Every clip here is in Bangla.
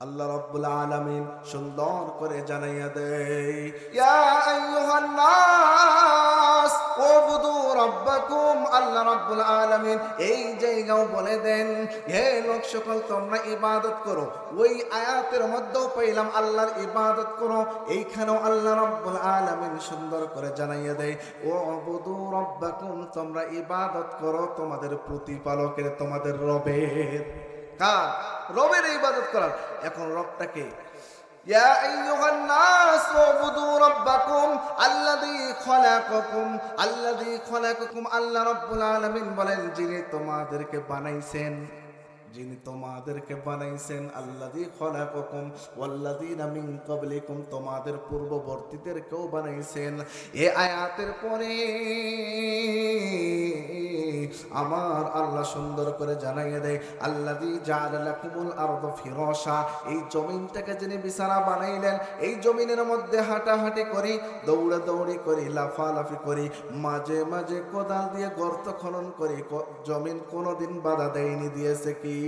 আল্লাহ রাব্বুল আলামিন সুন্দর করে জানাইয়া দেয়, ইয়া আইয়ুহান নাস উবুদু রাব্বাকুম। আল্লাহ রাব্বুল আলামিন এই জায়গাও বলে দেন, হে লোক সকল তোমরা ইবাদত করো। ওই আয়াতের মধ্যেও পাইলাম আল্লাহর ইবাদত করো, এইখানেও আল্লাহ রাব্বুল আলামিন সুন্দর করে জানাইয়া দেয়, উবুদু রাব্বাকুম, তোমরা ইবাদত করো তোমাদের প্রতিপালকের, তোমাদের রবের। কার? রবের ইবাদত করার। এখন রবটাকে, ইয়া আইয়ুহান নাস উবুদু রাব্বাকুম আল্লাযী খলাকাকুম। আল্লাযী খলাকাকুম, আল্লাহ রাব্বুল আলামিন বলেন যিনি তোমাদেরকে বানাইছেন, যিনি তোমাদেরকে বানাইছেন। আল্লাযী খলাকাকুম ওয়াল্লাযীনা মিন ক্বাবলিকুম, তোমাদের পূর্ববর্তীদেরকেও বানাইছেন। এই আয়াতের পরে আমার আল্লাহ সুন্দর করে জানাইয়া দেয়, আল্লাযী জাআলা লাকুমুল আরদা ফিরাশা, এই জমিনটাকে যিনি বিছানা বানাইলেন, এই জমিনের মধ্যে হাঁটাহাঁটি করি, দৌড়াদৌড়ি করি, লাফালাফি করি, মাঝে মাঝে কোদাল দিয়ে গর্ত খনন করি, জমিন কোনোদিন বাধা দেয়নি। দিয়েছে কি?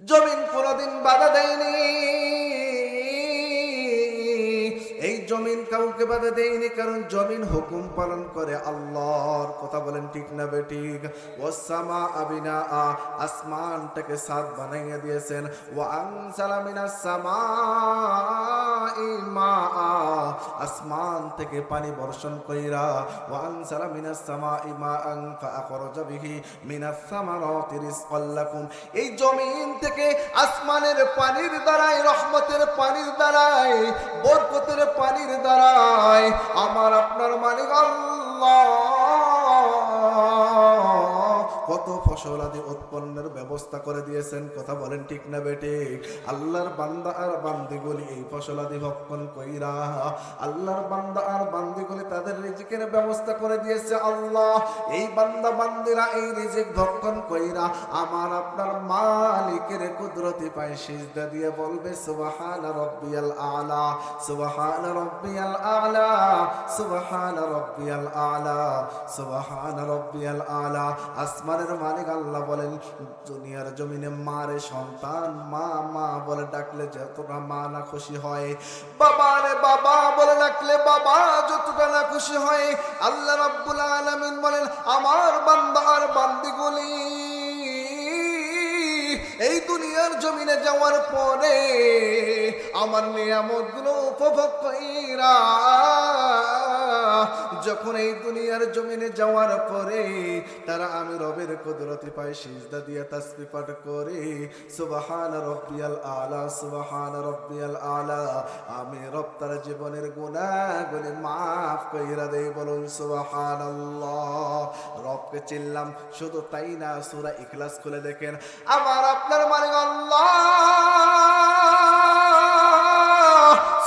জমিন কোনোদিন বাধা দেয়নি। এই জমিন কাউকে বাধা দেয়নি, কারণ জমিন হুকুম পালন করে আল্লাহর। কথা বলেন ঠিক না বেঠিক? ওয়াসসামা আবিনা, আসমানটাকে সাত বানাইয়া দিয়েছেন। ওয়া আনজালা মিনাস সামাই মাআ, আসমান থেকে পানি বর্ষণ কইরা। ওয়া আনজালা মিনাস সামাই মাআন ফাআখরাজা বিহি মিনাস সামারাতি রিজকাল লাকুম, এই জমিন থেকে আসমানের পানির দ্বারাই, রহমতের পানির দ্বারাই, বরকতের পানির দ্বারাই আমার আপনার মালিক আল্লাহ কত ফসল আদি উৎপন্নের ব্যবস্থা করে দিয়েছেন। কথা বলেন ঠিক না বেঠিক? আল্লাহর বান্দা আর বান্দিগুলি এই ফসল আদি ভক্ষণ কইরা, আল্লাহর বান্দা আর বান্দিগুলি তাদের রিজিকের ব্যবস্থা করে দিয়েছে আল্লাহ। এই বান্দা বান্দিরা এই রিজিক ভক্ষণ কইরা আমার আপনার মালিকের কুদরতি পায় সিজদা দিয়ে বলবে, সুবহানা রাব্বিয়াল আলা, সুবহানা রাব্বিয়াল আলা, সুবহানা রাব্বিয়াল আলা, সুবহানা রাব্বিয়াল আলা। আসমানের মালিক আল্লাহ বলেন, দুনিয়ার জমিনে মারে সন্তান মা মা বলে ডাকলে যতটা মা না খুশি হয়, বাবা রে বাবা বলে ডাকলে বাবা যতটা না খুশি হয়, আল্লাহ রাব্বুল আলামিন বলেন আমার বান্দা আর বান্দিগুলি এই দুনিয়ার জমিনে যাওয়ার পরে আমার নিয়ামতগুলো উপভোগ কইরা, যখন এই দুনিয়ার জমিনে যাওয়ার পরে তারা আমি রবের কুদরতি পায় সিজদা দিয়ে তাসবিহ পাঠ করে, সুবহানা রাব্বিয়াল আলা, সুবহানা রাব্বিয়াল আলা, আমি রব তার জীবনের গুনাহগুলি মাফ কইরা দেই। বলুন সুবহানাল্লাহ। রবকে চিনলাম, শুধু তাই না, সূরা ইখলাস খুলে দেখেন, আমার আপনার মালিক আল্লাহ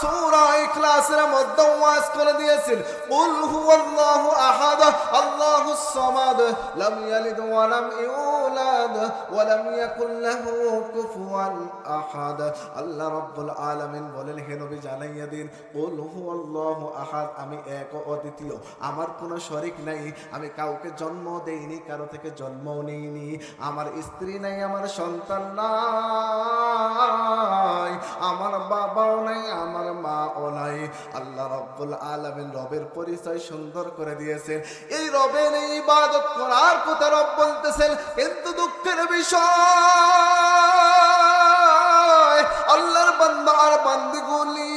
সূরা ইখলাসের মধ্যে ওয়াজ করে দিয়েছেন, কুল হুয়াল্লাহু আহাদ আল্লাহুস সামাদ লাম ইয়ালিদ ওয়া লাম ইউলাদ ওয়া লাম ইয়াকুল লাহু কুফুয়ান আহাদ। আল্লাহ রাব্বুল আলামিন বলেন, হে নবী জানাইয়া দিন, কুল হুয়াল্লাহু আহাদ, আমি এক ও অদ্বিতীয়, আমার কোনো শরীক নাই, আমি কাউকে জন্ম দেইনি, কারো থেকে জন্মও নেইনি, আমার স্ত্রী নাই, আমার সন্তান নাই, আমার বাবাও নাই, আমার মাও নাই। আল্লাহ রাব্বুল আলামিন রবের পরিচয় সুন্দর করে দিয়েছেন। এই রবের ইবাদত করার কথা রব বলতেছেন, কিন্তু দুঃখের বিষয় আল্লাহর বান্দা আর বান্দিগুলি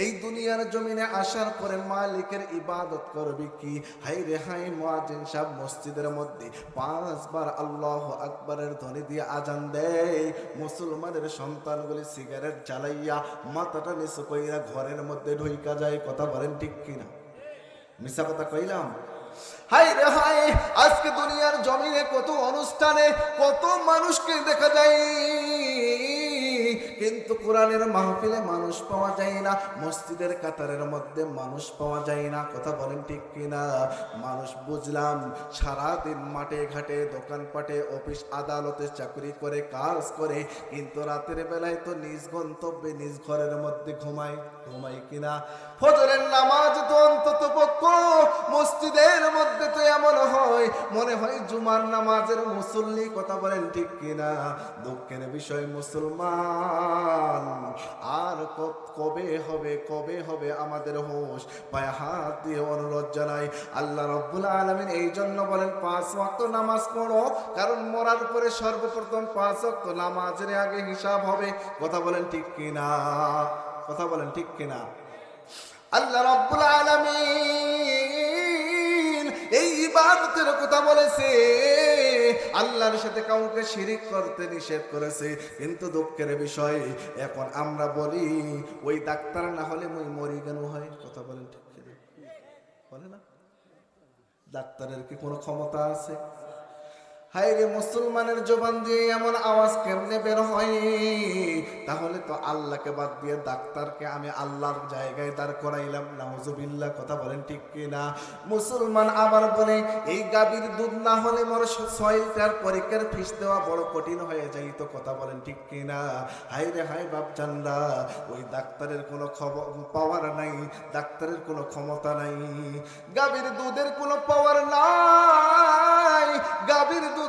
এই দুনিয়ার জমিনে আসার পরে মালিকের ইবাদত করবে কি? হাই রে হাই, মুয়াজ্জিন সাহেব মসজিদের মধ্যে 5 বার আল্লাহু আকবারের ধ্বনি দিয়ে আজান দেয়, মুসলমানের সন্তানগুলি সিগারেট জ্বালাইয়া মাথাটা নিচু কইরা ঘরের মধ্যে ঢুইকা যায়। কথা বলেন ঠিক কিনা? মিছা কথা কইলাম? হাই রে হাই, আজকে দুনিয়ার জমিনে কত অনুষ্ঠানে কত মানুষকে দেখা যায়, কিন্তু কিন্তু কোরআনের মাহফিলে মানুষ পাওয়া যায় না, মসজিদের কাতারের মধ্যে মানুষ পাওয়া যায় না। কথা বলেন ঠিক কিনা? মানুষ বুঝলাম সারাদিন মাঠে ঘাটে দোকানপাটে অফিস আদালতে চাকরি করে কাজ করে, কিন্তু রাতের বেলায় তো নিজ গন্তব্যে নিজ ঘরের মধ্যে ঘুমায় কিনা? ফজরের নামাজ তো অন্তত পক্ষ মসজিদের মধ্যে তো এমন হয় মনে হয় জুমার নামাজের মুসল্লি। কথা বলেন ঠিক কিনা? দুঃখের বিষয় মুসলমান, আর কবে হবে আমাদের হোশ? পায়ে হাত দিয়ে অনুরোধ জানাই, আল্লাহ রাব্বুল আলামিন এই জন্য বলেন 5 ওয়াক্ত নামাজ পড়ো, কারণ মরার পরে সর্বপ্রথম 5 ওয়াক্ত নামাজের আগে হিসাব হবে। কথা বলেন ঠিক কিনা? কথা বলেন ঠিক কিনা? আল্লাহ রাব্বুল আলামিন এই ইবাদতের কথা বলেছে, আল্লাহর সাথে কাউকে শিরিক করতে নিষেধ করেছে। কিন্তু দুঃখের বিষয় এখন আমরা বলি ওই ডাক্তার না হলে মই মরি কেন হয়? কথা বলেন ঠিক কিনা? বলে না? ডাক্তারের কি কোনো ক্ষমতা আছে? হায় রে, মুসলমানের জবান দিয়ে এমন আওয়াজ কেমনে বের হয়? তাহলে তো আল্লাহকে বাদ দিয়ে ডাক্তারকে আমি আল্লাহর জায়গায় দাঁড় করাইলাম। নাউজুবিল্লাহ। কথা বলেন ঠিক কিনা? মুসলমান আবার বলে এই গাভীর দুধ না হলে মোর সয়েলটার পরীক্ষার ফিস দেওয়া বড় কঠিন হয়ে যায়। তো কথা বলেন ঠিক কিনা? হায় রে হায় বাপজানরা, ওই ডাক্তারের কোনো পাওয়ার নাই, ডাক্তারের কোনো ক্ষমতা নাই, গাভীর দুধের কোনো পাওয়ার নাই। গাভীর দুধ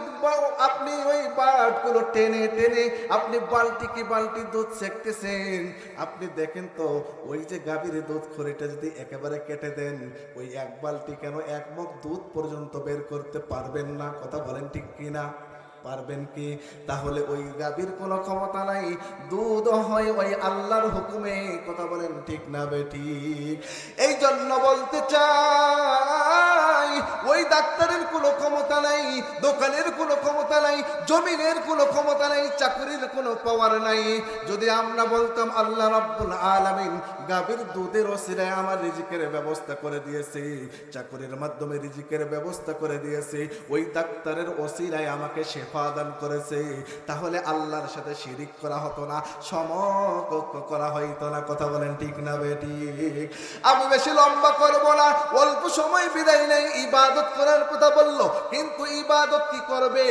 আপনি ওই বাটগুলো টেনে আপনি বালতি দুধ সেকতেছেন, আপনি দেখেন তো ওই যে গাভীর দুধ খড়িটা যদি একেবারে কেটে দেন, ওই এক বালতি কেন 1 মগ দুধ পর্যন্ত বের করতে পারবেন না। কথা বলেন ঠিক কিনা? পারবেন কি? তাহলে ওই গাভীর কোনো ক্ষমতা নাই, দুধ হয় ওই আল্লাহর হুকুমে। কথা বলেন ঠিক না বেঠিক? এই জন্য বলতে চাই ওই ডাক্তারের কোনো ক্ষমতা নাই, দোকানের কোনো ক্ষমতা নাই, জমিনের কোনো ক্ষমতা নাই, চাকরির কোনো পাওয়ার নাই। যদি আমরা বলতাম আল্লাহ রাব্বুল আলামিন গাভীর দুধের ওসিলায় আমার রিজিকের ব্যবস্থা করে দিয়েছে, চাকরির মাধ্যমে রিজিকের ব্যবস্থা করে দিয়েছে, ওই ডাক্তারের ওসিলায় আমাকে শেফা দান করেছে, তাহলে আল্লাহর সাথে শিরিক করা হতো না, সমকক্ষ করা হইতো না। কথা বলেন ঠিক না বেঠিক? আমি বেশি লম্বা করব না, অল্প সময় বিদায় নেই। ইবাদত করার কথা বললো, কিন্তু ইবাদত কি করবে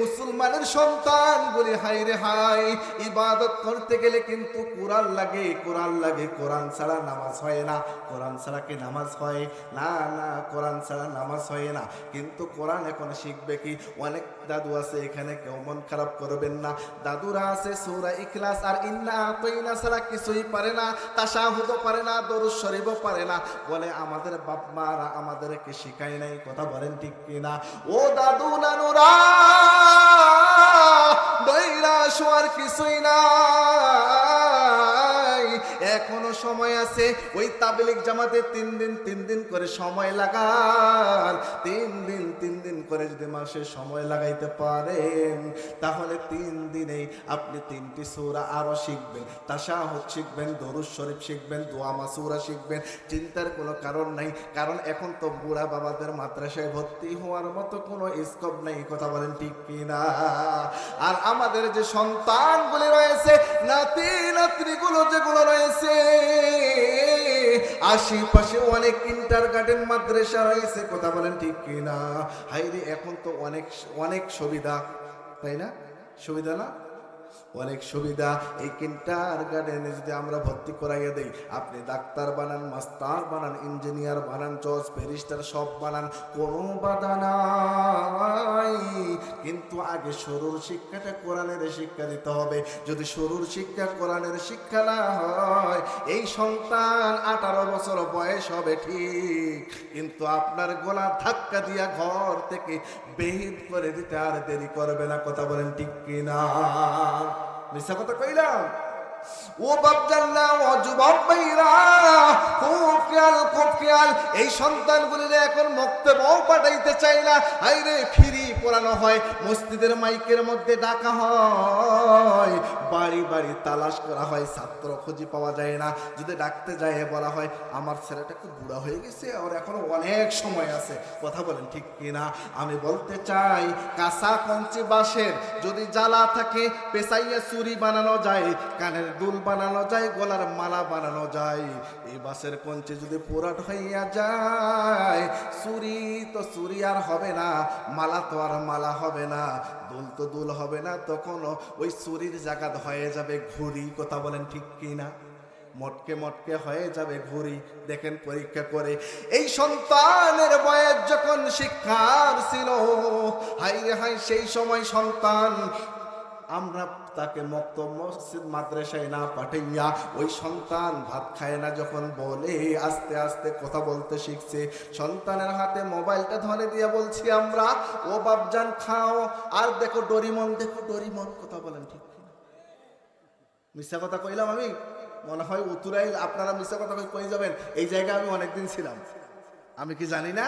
মুসলমানের সন্তান বলি? হায় রে হায়, ইবাদত করতে গেলে কিন্তু কোরআন লাগে। কোরআন ছাড়া নামাজ হয় না। কোরআন ছাড়া কি নামাজ হয়? না, কোরআন ছাড়া নামাজ হয় না। কিন্তু কোরআন এখন শিখবে কি? অনেক দাদু আছে এখানে, কেউ মন খারাপ করবেন না, দাদুরা আছে সূরা ইখলাস আর ইন্না আতাইনা ছাড়া কিছুই পারে না, তাশাহুদও পারে না, দরুদ শরীফও পারে না। বলে আমাদের বাপ মারা আমাদেরকে শিখায় নাই। কথা বলেন ঠিক কিনা? ও দাদু নানুরা, দইরা শোয়ার কিছুই নাই, এখনো সময় আছে। ওই তাবলীগ জামাতে 3 দিন করে সময় লাগান। 3 দিন করে যদি মাসে সময় লাগাইতে পারেন, তাহলে 3 দিনেই আপনি 3টি সূরা আরো শিখবেন, তাশাহুদ শিখবেন, দরুদ শরীফ শিখবেন, দোয়া মাসুরা শিখবেন। চিন্তার কোনো কারণ নাই, কারণ এখন তো বুড়া বাবাদের মাদ্রাসায় ভর্তি হওয়ার মতো কোনো স্কোপ নাই। কথা বলেন ঠিক কিনা? আর আমাদের যে সন্তানগুলি রয়েছে, নাতি নাতনিগুলো যেগুলো রয়েছে, আশেপাশে অনেক কিন্ডারগার্টেন মাদ্রাসা রয়েছে। কথা বলেন ঠিক কিনা? হাইরে, এখন তো অনেক সুবিধা, তাই না? সুবিধা না? অনেক সুবিধা। এই কিন্ডারগার্টেনে যদি আমরা ভর্তি করাইয়া দেই, আপনি ডাক্তার বানান, মাস্টার বানান, ইঞ্জিনিয়ার বানান, জজ ব্যারিস্টার সব বানান, কোনো বাধা নাই। কিন্তু আগে শুরুর শিক্ষাটা কোরআনের শিক্ষা দিতে হবে। যদি শুরুর শিক্ষা কোরআনের শিক্ষা না হয়, এই সন্তান 18 বছর বয়স হবে ঠিক, কিন্তু আপনার গলা ধাক্কা দিয়া ঘর থেকে বের করে দিতে আর দেরি করবে না। কথা বলেন ঠিক কিনা? মিথ্যা কথা কইলাম? ও বাপজানরা, ও যুবক ভাইরা, খুব খেয়াল। এই সন্তানগুলির এখন মক্তবেও পাঠাইতে চাই না। আইরে, ফ্রি পড়ানো হয়, মসজিদের মাইকের মধ্যে ডাকা হয়, বাড়ি বাড়ি তালাশ করা হয়, ছাত্র খুঁজে পাওয়া যায় না। যদি ডাকতে যায় বলা হয় আমার ছেলেটা খুব বুড়া হয়ে গেছে, আর এখনো অনেক সময় আছে। কথা বলেন ঠিক কিনা? আমি বলতে চাই, কাঁচা কঞ্চি বাঁশের যদি জ্বালা থাকে, পেঁচাইয়া চুরি বানানো যায়, কানের দুল বানানো যায়, গলার মালা বানানো যায়। এই বাঁশের কঞ্চি যদি পোড়াট হইয়া যায়, চুরি তো চুরি আর হবে না, মালা তো আর মালা হবে না, দুল তো দুল হবে না, তখন ওই চুরির জায়গা হয়ে যাবে ঘুড়ি। কথা বলেন ঠিক কিনা? মটকে মটকে হয়ে যাবে ঘুড়ি। দেখেন পরীক্ষা করে, এই সন্তানের বয়স যখন শিক্ষার ছিল, হাই রে হাই, সেই সময় সন্তান আমরা তাকে মক্তব মসজিদ মাদ্রাসায় না পাঠাইয়া ওই সন্তান ভাত খায় না যখন বলে, আস্তে আস্তে কথা বলতে শিখছে। সন্তানের হাতে মোবাইলটা ধরে দিয়ে বলছি আমরা, ও বাপজান খাও, আর দেখো ডোরিমন, দেখো ডোরিমন। কথা বলেন ঠিক? মিথ্যা কথা কইলাম আমি? মনে হয় উতুরাইল আপনারা মিথ্যা কথা কই যাবেন। এই জায়গায় আমি অনেকদিন ছিলাম, আমি কি জানি না?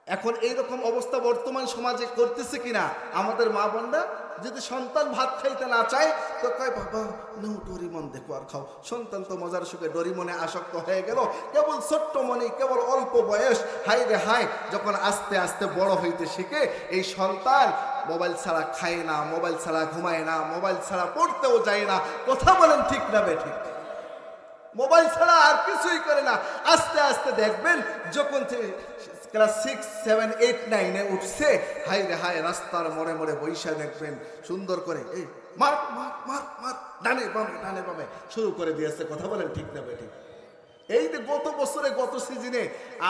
এখন এইরকম অবস্থা বর্তমান সমাজে করতেছে কিনা আমাদের মা বোনরা? যদি সন্তান ভাত খাইতে না চায় তো কয়, বাবা নো ডোরিমন দেখো আর খাও। সন্তান তো মজার সুখে ডোরিমনে আসক্ত হয়ে গেল, কেবল ছোট্ট মনে, কেবল অল্প বয়স। হাই রে হাই, যখন আস্তে আস্তে বড় হইতে শিখে, এই সন্তান মোবাইল ছাড়া খায় না, মোবাইল ছাড়া ঘুমায় না, মোবাইল ছাড়া পড়তেও যায় না। কথা বলেন ঠিক না বেঠিক? মোবাইল ছাড়া আর কিছুই করে না। আস্তে আস্তে দেখবেন যখন ক্লাস 6, 7, 8, 9 উঠছে, হাই রে হাই, রাস্তার মোড়ে মোড়ে বৈশা দেখবেন সুন্দর করে এই মার মার মার মার, ডানে বামে শুরু করে দিয়েছে। কথা বলেন ঠিক না বেঠিক? এই যে গত বছরে, গত সিজনে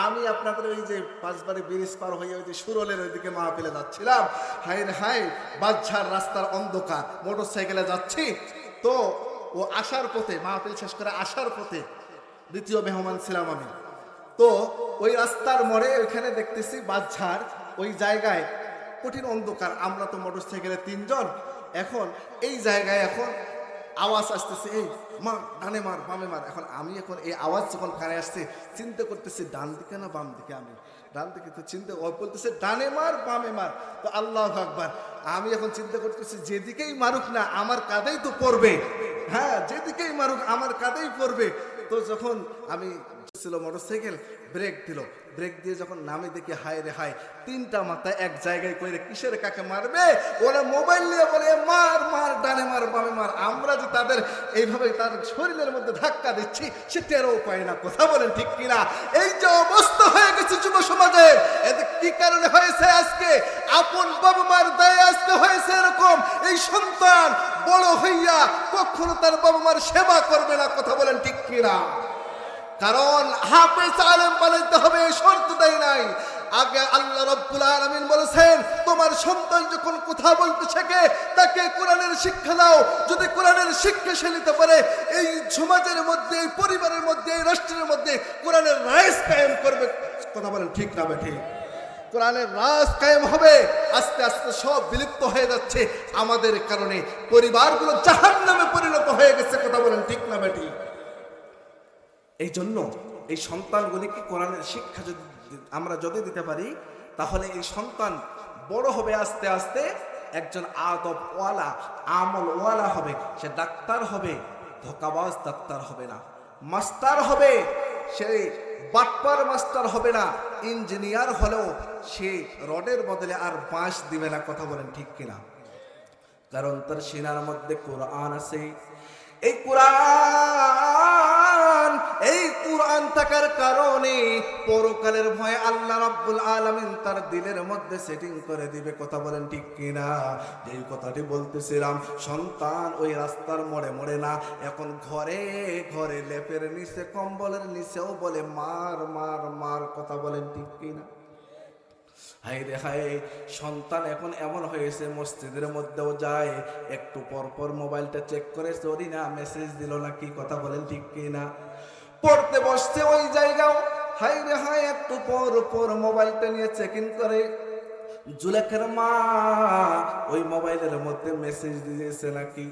আমি আপনাদের ওই যে পাঁচবারে ব্রিজ পার হয়ে ওই যে সুরলের ওইদিকে মাহফিলে যাচ্ছিলাম। হাই রে হাই, বাচ্চার রাস্তার অন্ধকার, মোটর সাইকেলে যাচ্ছি, তো ও আসার পথে, মাহফিল শেষ করে আসার পথে, দ্বিতীয় মেহমান ছিলাম আমি, তো ওই রাস্তার মোড়ে ওইখানে দেখতেছি বাচ্চার ওই জায়গায় কঠিন অন্ধকার, আমরা তো মোটর সাইকেলে 3 জন। এখন এই জায়গায় এখন আওয়াজ আসতেছে, এই মার, ডানে মার, বামে মার। এখন আমি এখন এই আওয়াজ যখন কানে আসছে, চিন্তা করতেছি ডান দিকে না বাম দিকে। আমি ডান দিকে, তো চিন্তা বলতেছে ডানে মার বামে মার। তো আল্লাহু আকবার, আমি এখন চিন্তা করতেছি যেদিকেই মারুক না আমার কাঁধেই তো পড়বে। হ্যাঁ, যেদিকেই মারুক আমার কাঁধেই পড়বে। তো যখন আমি ছিল মোটরসাইকেল, ব্রেক দিল, ব্রেক দিয়ে যখন নামে দেখি, হায় রে হায়, 3টা মাথা এক জায়গায় করে কিসের কাকে মারবে, ওরা মোবাইল নিয়ে বলে মার মার, ডানে মার বামে মার। আমরা যে তাদের এইভাবে তার শরীরের মধ্যে ধাক্কা দিচ্ছি, সে টেরও পায় না। কথা বলেন ঠিক কিনা? এই যে অবস্থা হয়ে গেছে যুব সমাজের, এতে কি কারণে হয়েছে? আজকে আপন বাবা মার দায়ে আজকে হয়েছে এরকম। এই সন্তান বড় হইয়া কখনো তার বাবা মার সেবা করবে না। কথা বলেন ঠিক কিনা? কারণ হাফেজ আলেম বানাইতে হবে শর্ত দেয় নাই। আগে আল্লাহ রাব্বুল আলামিন বলেছেন, তোমার সন্তান যখন কথা বলতে শেখে তাকে কোরআনের শিক্ষা দাও। যদি কোরআনের শিক্ষা সে নিতে পারে, এই সমাজের মধ্যে, এই পরিবারের মধ্যে, এই রাষ্ট্রের মধ্যে কোরআনের রাজ কায়েম করবে। কথা বলেন ঠিক না ঠিক? কোরআনের রাজ কায়েম হবে। আস্তে আস্তে সব বিলুপ্ত হয়ে যাচ্ছে আমাদের কারণে, পরিবারগুলো জাহান্নামে পরিণত হয়ে গেছে। কথা বলেন ঠিক না ঠিক? এই জন্য এই সন্তানগুলিকে কোরআনের শিক্ষা আমরা যদি দিতে পারি, তাহলে এই সন্তান বড় হবে, আস্তে আস্তে একজন আদবওয়ালা, আমলওয়ালা হবে। সে ডাক্তার হবে, ধোঁকাবাজ ডাক্তার হবে না। মাস্টার হবে, সে বাটপার মাস্টার হবে না। ইঞ্জিনিয়ার হলেও সে রডের বদলে আর বাঁশ দিবে না। কথা বলেন ঠিক কিনা? কারণ তার সিনার মধ্যে কোরআন আছে। এই কোরআন থাকার কারণে পরকালের ভয়ে আল্লাহ রাব্বুল আলামিন তার দিলের মধ্যে সেটিং করে দিবে। কথা বলেন ঠিক কিনা? যেই কথাটি বলতেছিলাম, সন্তান ওই রাস্তার মোড়ে মোড়ে না, এখন ঘরে ঘরে, লেপের নিচে, কম্বলের নিচেও বলে মার মার মার। কথা বলেন ঠিক কিনা? হাই রে হাই, সন্তান এখন এমন হয়েছে, মসজিদের মধ্যেও যায়, একটু পর পর মোবাইলটা চেক করে, সরি না মেসেজ দিল নাকি। কথা বলেন ঠিক কিনা? পড়তে বসছে ওই জায়গাও, হাই রে হাই, একটু পর পর মোবাইলটা নিয়ে চেক ইন করে। জুলেখার মা ওই মোবাইলের মধ্যে মেসেজ দিয়েছে নাকি।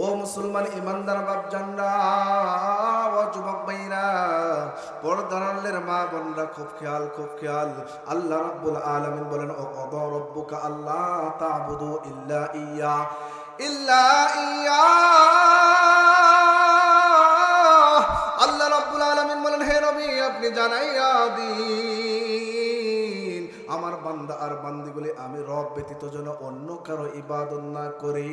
ও মুসলমান ইমানদার বাপজানরা, ও যুবক ভাইরা, পর্দার আড়ালের মা বোনরা, খুব খেয়াল, খুব খেয়াল। আল্লাহ রাব্বুল আলামিন বলেন, ও কদা রাব্বুকা আল্লাহ তা'বুদু ইল্লা ইয়া আর বান্দিগুলি আমি রব ব্যতীত যেন অন্য কারো ইবাদত না করি,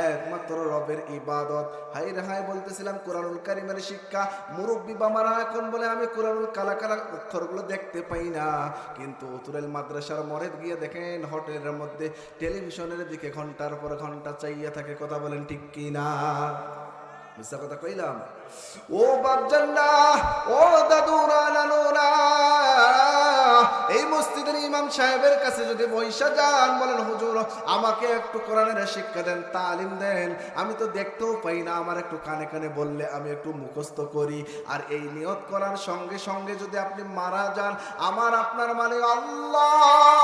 একমাত্র রবের ইবাদত। হাই রে হাই বলতেছিলাম কোরআনুল কারীমের শিক্ষা। মুরব্বী বাবারা এখন বলে আমি কোরআনুল কালা কালা অক্ষরগুলো দেখতে পাই না, কিন্তু উতুরেল মাদ্রাসার মরে গিয়ে দেখেন হোটেলের মধ্যে টেলিভিশনের দিকে ঘন্টার পর ঘন্টা চাইয়া থাকে। কথা বলেন ঠিক কি না? মিথ্যা কথা কইলাম? ও বাপজান্না, ও দাদুরা, নানুরা, এই মসজিদের ইমাম সাহেবের কাছে যদি বৈশা যান, বলেন হুজুর আমাকে একটু কোরআনের শিক্ষা দেন, তালিম দেন, আমি তো দেখতেও পাই না, আমার একটু কানে কানে বললে আমি একটু মুখস্থ করি। আর এই নিয়ত করার সঙ্গে সঙ্গে যদি আপনি মারা যান, আমার আপনার মানে আল্লাহ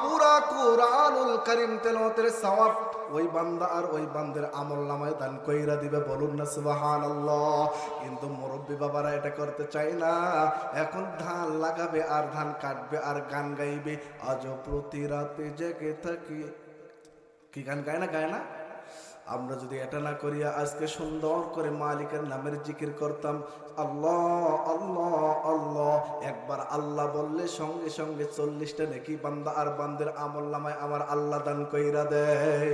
পুরা কুরআনুল কারীম তেলাওয়াতের সওয়াব ওই বান্দা আর ওই বান্দের আমলনামায় দান কইরা দিবে। বলুন না সুবহানাল্লাহ। কিন্তু মুরব্বী বাবারা এটা করতে চায় না। এখন ধান লাগাবে আর ধান কাটবে আর গান গাইবে। আজ প্রতি রাতে জেগে থাকি, কি গান গায় না? গায় না? আমরা যদি এটা না করিয়া আজকে সুন্দর করে মালিকের নামের জিকির করতাম, আল্লাহ আল্লাহ আল্লাহ, একবার আল্লাহ বললে সঙ্গে সঙ্গে 40টা নেকি বান্দা আর বান্দের আমলনামায় আমার আল্লাহ দান কইরা দেয়।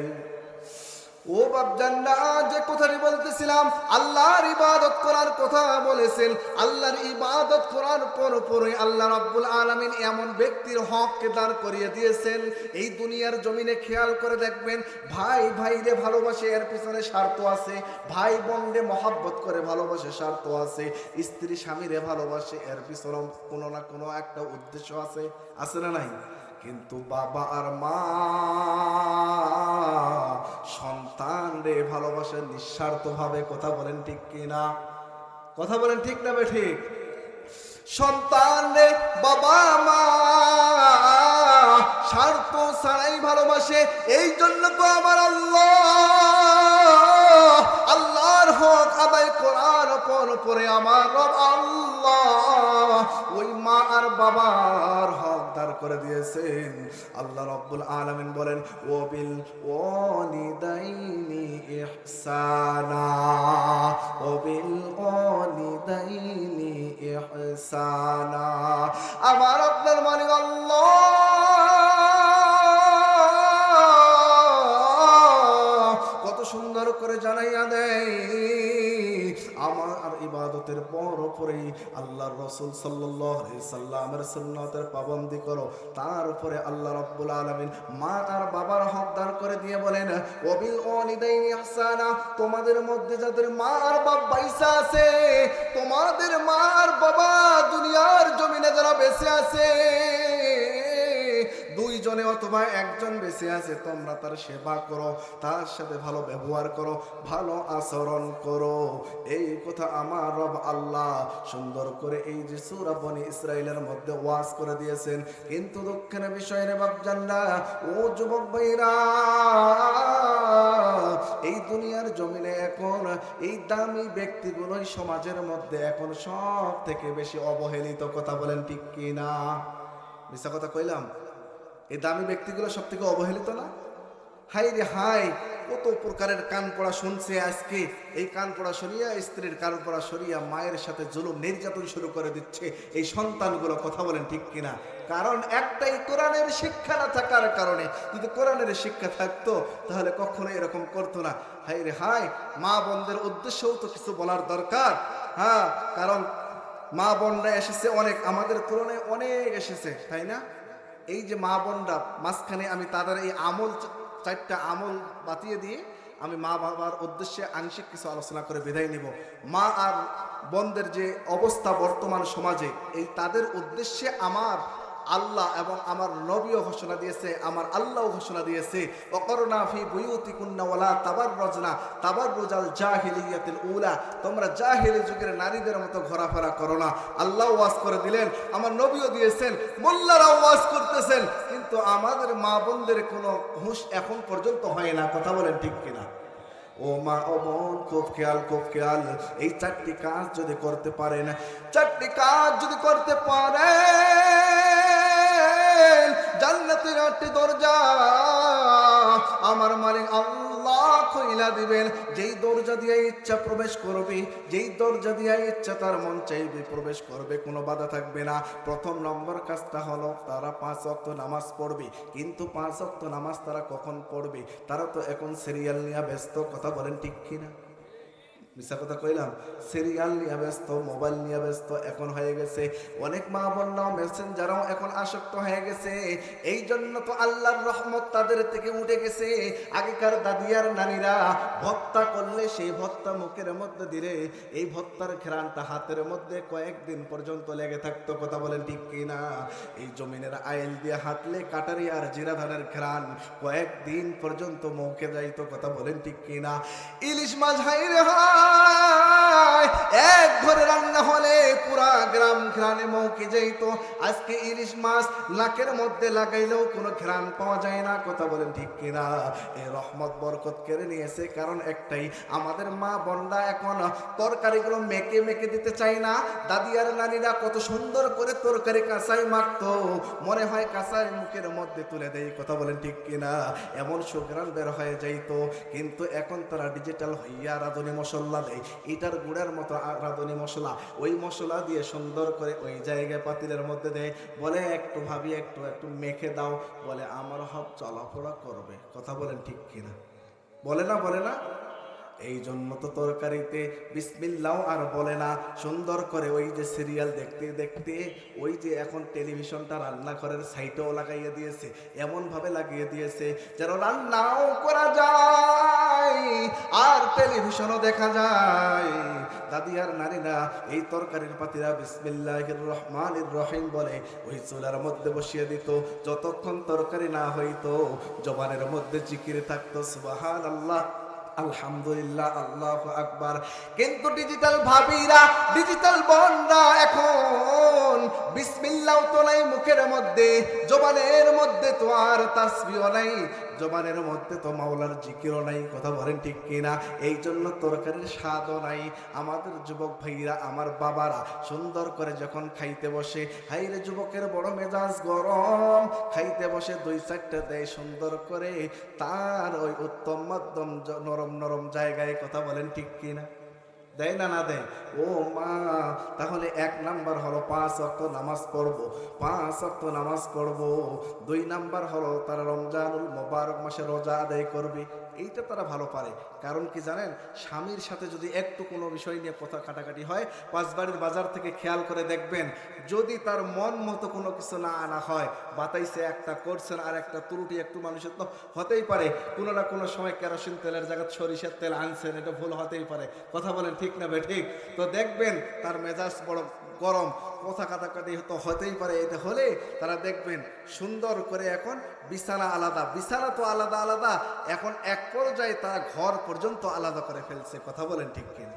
ও বাপজান্না, যে কথাটি বলতেছিলাম, আল্লাহর ইবাদত করার কথা বলেছেন। আল্লাহর ইবাদত করার পরে আল্লাহ রাব্বুল আলামিন এমন ব্যক্তির হককে দাঁড় করিয়ে দিয়েছেন। এই দুনিয়ার জমিনে খেয়াল করে দেখবেন, ভাই ভাইরে ভালোবাসে এর পিছনে স্বার্থ আছে, ভাই বোনরে মহব্বত করে ভালোবাসে স্বার্থ আছে, স্ত্রী স্বামীরে ভালোবাসে এর পিছনে কোনো না কোনো একটা উদ্দেশ্য আছে, আছে না নাই? কিন্তু বাবা আর মা সন্তান রে ভালোবাসে নিঃস্বার্থ ভাবে। কথা বলেন ঠিক কি না? কথা বলেন ঠিক না বেঠিক? সন্তান রে বাবা মা স্বার্থ ছাড়াই ভালোবাসে। এই জন্য তো আমার আল্লাহর হক আদায় করার পরে আমার রব আল্লাহ ওই মা আর বাবার হক দাঁড় করে দিয়েছেন। আল্লাহ রাব্বুল আলামিন বলেন, ওয়াবিল ওয়ালিদাইনি ইহসানা, ওয়াবিল ওয়ালিদাইনি ইহসানা। আমার আপনার মালিক আল্লাহ কত সুন্দর করে জানাইয়া দেয়। আমার ইবাদতের পরেই আল্লাহর রাসূল সাল্লাল্লাহু আলাইহি সাল্লামের সুন্নতের পাবন্দি করো। তারপরে আল্লাহ রাব্বুল আলামিন মা আর বাবার হক দান করে দিয়ে বলেন, ওয়াবিল ওয়ালিদাইনি ইহসানা, তোমাদের মধ্যে যাদের মা আর বাবা বাইসা আছে, তোমাদের মা আর বাবা দুনিয়ার জমিনে যারা বেঁচে আছে, দুইজনে অথবা একজন বেঁচে আছে, তোমরা তার সেবা করো, তার সাথে ভালো ব্যবহার করো, ভালো আচরণ করো। এই কথা আমার রব আল্লাহ সুন্দর করে এই যে সূরা বনি ইসরাইলের মধ্যে ওয়াজ করে দিয়েছেন। কিন্তু দুঃখের বিষয় রে বাপজানরা, ও যুবক ভাইরা, এই দুনিয়ার জমিনে এখন এই দামি ব্যক্তিগুলোই সমাজের মধ্যে এখন সব থেকে বেশি অবহেলিত। কথা বলেন ঠিক কি না? মিথ্যা কথা কইলাম? এই দামি ব্যক্তিগুলো সব থেকে অবহেলিত না? হাই রে হাই, কত প্রকারের কান পড়া শুনছে আজকে। এই কান পড়া সরিয়া, স্ত্রীর কান পড়া সরিয়া মায়ের সাথে জুলুম নির্যাতন শুরু করে দিচ্ছে এই সন্তানগুলো। কথা বলেন ঠিক কিনা? কারণ একটাই, কোরআনের শিক্ষা না থাকার কারণে। যদি কোরআনের শিক্ষা থাকতো তাহলে কখনো এরকম করতো না। হাই রে হাই, মা বোনদের উদ্দেশ্যেও তো কিছু বলার দরকার। হ্যাঁ, কারণ মা বোনরা এসেছে অনেক, আমাদের তুলনায় অনেক এসেছে, তাই না? এই যে মা বোনরা, মাঝখানে আমি তাদের এই আমল, 4টা আমল বাতিয়ে দিয়ে আমি মা বাবার উদ্দেশ্যে আংশিক কিছু আলোচনা করে বিদায় নিব। মা আর বোনদের যে অবস্থা বর্তমান সমাজে, এই তাদের উদ্দেশ্যে আমার আল্লাহ এবং আমার নবীও ঘোষণা দিয়েছে, আমার আল্লাহও ঘোষণা দিয়েছে, ওয়াকরনা ফি বুয়ুতিকুন্না ওয়ালা তাবাররুজনা তাবাররুজাল জাহিলিয়াতিল উলা, তোমরা জাহিলি যুগের নারীদের মতো ঘোরাফেরা করো না। আল্লাহ ওয়াজ করে দিলেন, আমার নবীও দিয়েছেন, মোল্লারা ওয়াজ করতেছেন, কিন্তু আমাদের মা বোনদের কোনো হুঁশ এখন পর্যন্ত হয় না। কথা বলেন ঠিক কিনা? ও মা ও বোন, খুব খেয়াল, খুব খেয়াল। এই 4টি কাজ যদি করতে পারেন, 4টি কাজ যদি করতে পারেন, জান্নাতের 8টি দরজা আমার মালিক আল্লাহ আল্লাহ খুইলা দিবেন। যেই দরজা দিয়ে ইচ্ছা প্রবেশ করবে, যেই দরজা দিয়ে ইচ্ছা তার মন চাইবে প্রবেশ করবে, কোনো বাধা থাকবে না। প্রথম নম্বর কাজটা হলো তারা 5 ওয়াক্ত নামাজ পড়বে। কিন্তু 5 ওয়াক্ত নামাজ তারা কখন পড়বে? তারা তো এখন সিরিয়াল নিয়ে ব্যস্ত, কথা বলেন ঠিক কিনা? মিশা কথা কইলাম? সিরিয়াল নিয়ে ব্যস্ত, মোবাইল নিয়ে ব্যস্ত এখন হয়ে গেছে। অনেক মা বোনরাও মেসেঞ্জারও এখন আসক্ত হয়ে গেছে। এই জন্য তো আল্লাহর রহমত তাদের থেকে উঠে গেছে। আগেকার দাদি আর নানিরা ভর্তা করলে সেই ভর্তা মুখের মধ্যে দিলে এই ভর্তার ঘ্রাণটা হাতের মধ্যে কয়েকদিন পর্যন্ত লেগে থাকতো, কথা বলেন ঠিক কিনা? এই জমিনের আইল দিয়ে হাতলে কাটারি আর জিরা ধানের ঘ্রাণ কয়েকদিন পর্যন্ত মুখে যাইতো, কথা বলেন ঠিক কিনা? ইলিশ মাছ হাইরে এক ঘরে রান্না হলে পুরা গ্রাম ঘ্রাণে মৌকে যাইত। আজকে ইলিশ মাছ নাকের মধ্যে লাগাইলেও কোনো ঘ্রাণ পাওয়া যায় না, কথা বলেন ঠিক কিনা? এই রহমত বরকত কেড়ে নিয়েছে কারণ একটাই, আমাদের মা বোনরা এখন তরকারিগুলো মেখে মেখে দিতে চায় না। দাদি আর নানিরা কত সুন্দর করে তরকারি কাঁচাই মাখতো, মনে হয় কাঁচাই মুখের মধ্যে তুলে দেয়, কথা বলেন ঠিক কিনা? এমন সুঘ্রাণ বের হয়ে যাইত। কিন্তু এখন তারা ডিজিটাল হইয়া রাঁধুনি মশলা দেয়, এটার গুড়ের মতো রাঁধুনি মশলা, ওই মশলা দিয়ে সুন্দর করে ওই জায়গায় পাতিলের মধ্যে দেয়, বলে একটু ভাবি একটু একটু মেখে দাও, বলে আমার হক চলাফেরা করবে, কথা বলেন ঠিক কিনা? বলে না, বলে না? এই জন্য তো তরকারিতে বিসমিল্লাহ আর বলে না, সুন্দর করে ওই যে সিরিয়াল দেখতে দেখতে ওই যে এখন টেলিভিশনটা রান্নাঘরের সাইটেও লাগাইয়ে দিয়েছে, এমন ভাবে লাগিয়ে দিয়েছে যেন রান্নাও করা যায় আর টেলিভিশনও দেখা যায়। দাদি আর নারীরা এই তরকারির পাতিরা বিসমিল্লাহির রহমানির রহিম বলে ওই চুলার মধ্যে বসিয়ে দিত। যতক্ষণ তরকারি না হইতো জবানের মধ্যে জিকির থাকতো সুবহানাল্লাহ, আলহামদুলিল্লাহ, আল্লাহু আকবার। কিন্তু ডিজিটাল ভাবিরা, ডিজিটাল বোনরা এখন বিসমিল্লাহ তো নাই মুখের মধ্যে, জবানের মধ্যে তো আর তাসবিহও নাই, জবানের মধ্যে তো মাওলার জিকিরও নাই, কথা বলেন ঠিক কিনা? এই জন্য তরকারির স্বাদও নাই। আমাদের যুবক ভাইরা, আমার বাবারা সুন্দর করে যখন খাইতে বসে, হাইরে যুবকের বড় মেজাজ গরম, খাইতে বসে 2-4টা দেয় সুন্দর করে তার ওই উত্তম মধ্যম নরম নরম জায়গায়, কথা বলেন ঠিক কিনা? দেয় না, না দেয়? ও মা, তাহলে 1 নাম্বার হলো 5 ওয়াক্ত নামাজ পড়বো, 5 ওয়াক্ত নামাজ পড়বো। 2 নাম্বার হলো তারা রমজানুল মোবারক মাসে রোজা আদায় করবে। এইটা তারা ভালো পারে। কারণ কি জানেন? স্বামীর সাথে যদি একটু কোনো বিষয় নিয়ে কথা কাটাকাটি হয়, 5 বাড়ির বাজার থেকে খেয়াল করে দেখবেন, যদি তার মন মতো কোনো কিছু না আনা হয়, বাতাইছে একটা, করছেন আর একটা, ত্রুটি একটু মানুষের তো হতেই পারে। কোনো না কোনো সময় কেরোসিন তেলের জায়গায় সরিষার তেল আনছেন, এটা ভুল হতেই পারে, কথা বলেন ঠিক না বে ঠিক? তো দেখবেন তার মেজাজ বড় গরম, কথা কাটাকাটি তো হতেই পারে। এটা হলে তারা দেখবেন সুন্দর করে এখন বিছানা আলাদা, বিছানা তো আলাদা আলাদা, এখন এক পর্যায়ে তারা ঘর পর্যন্ত আলাদা করে ফেলছে, কথা বলেন ঠিক কিনা?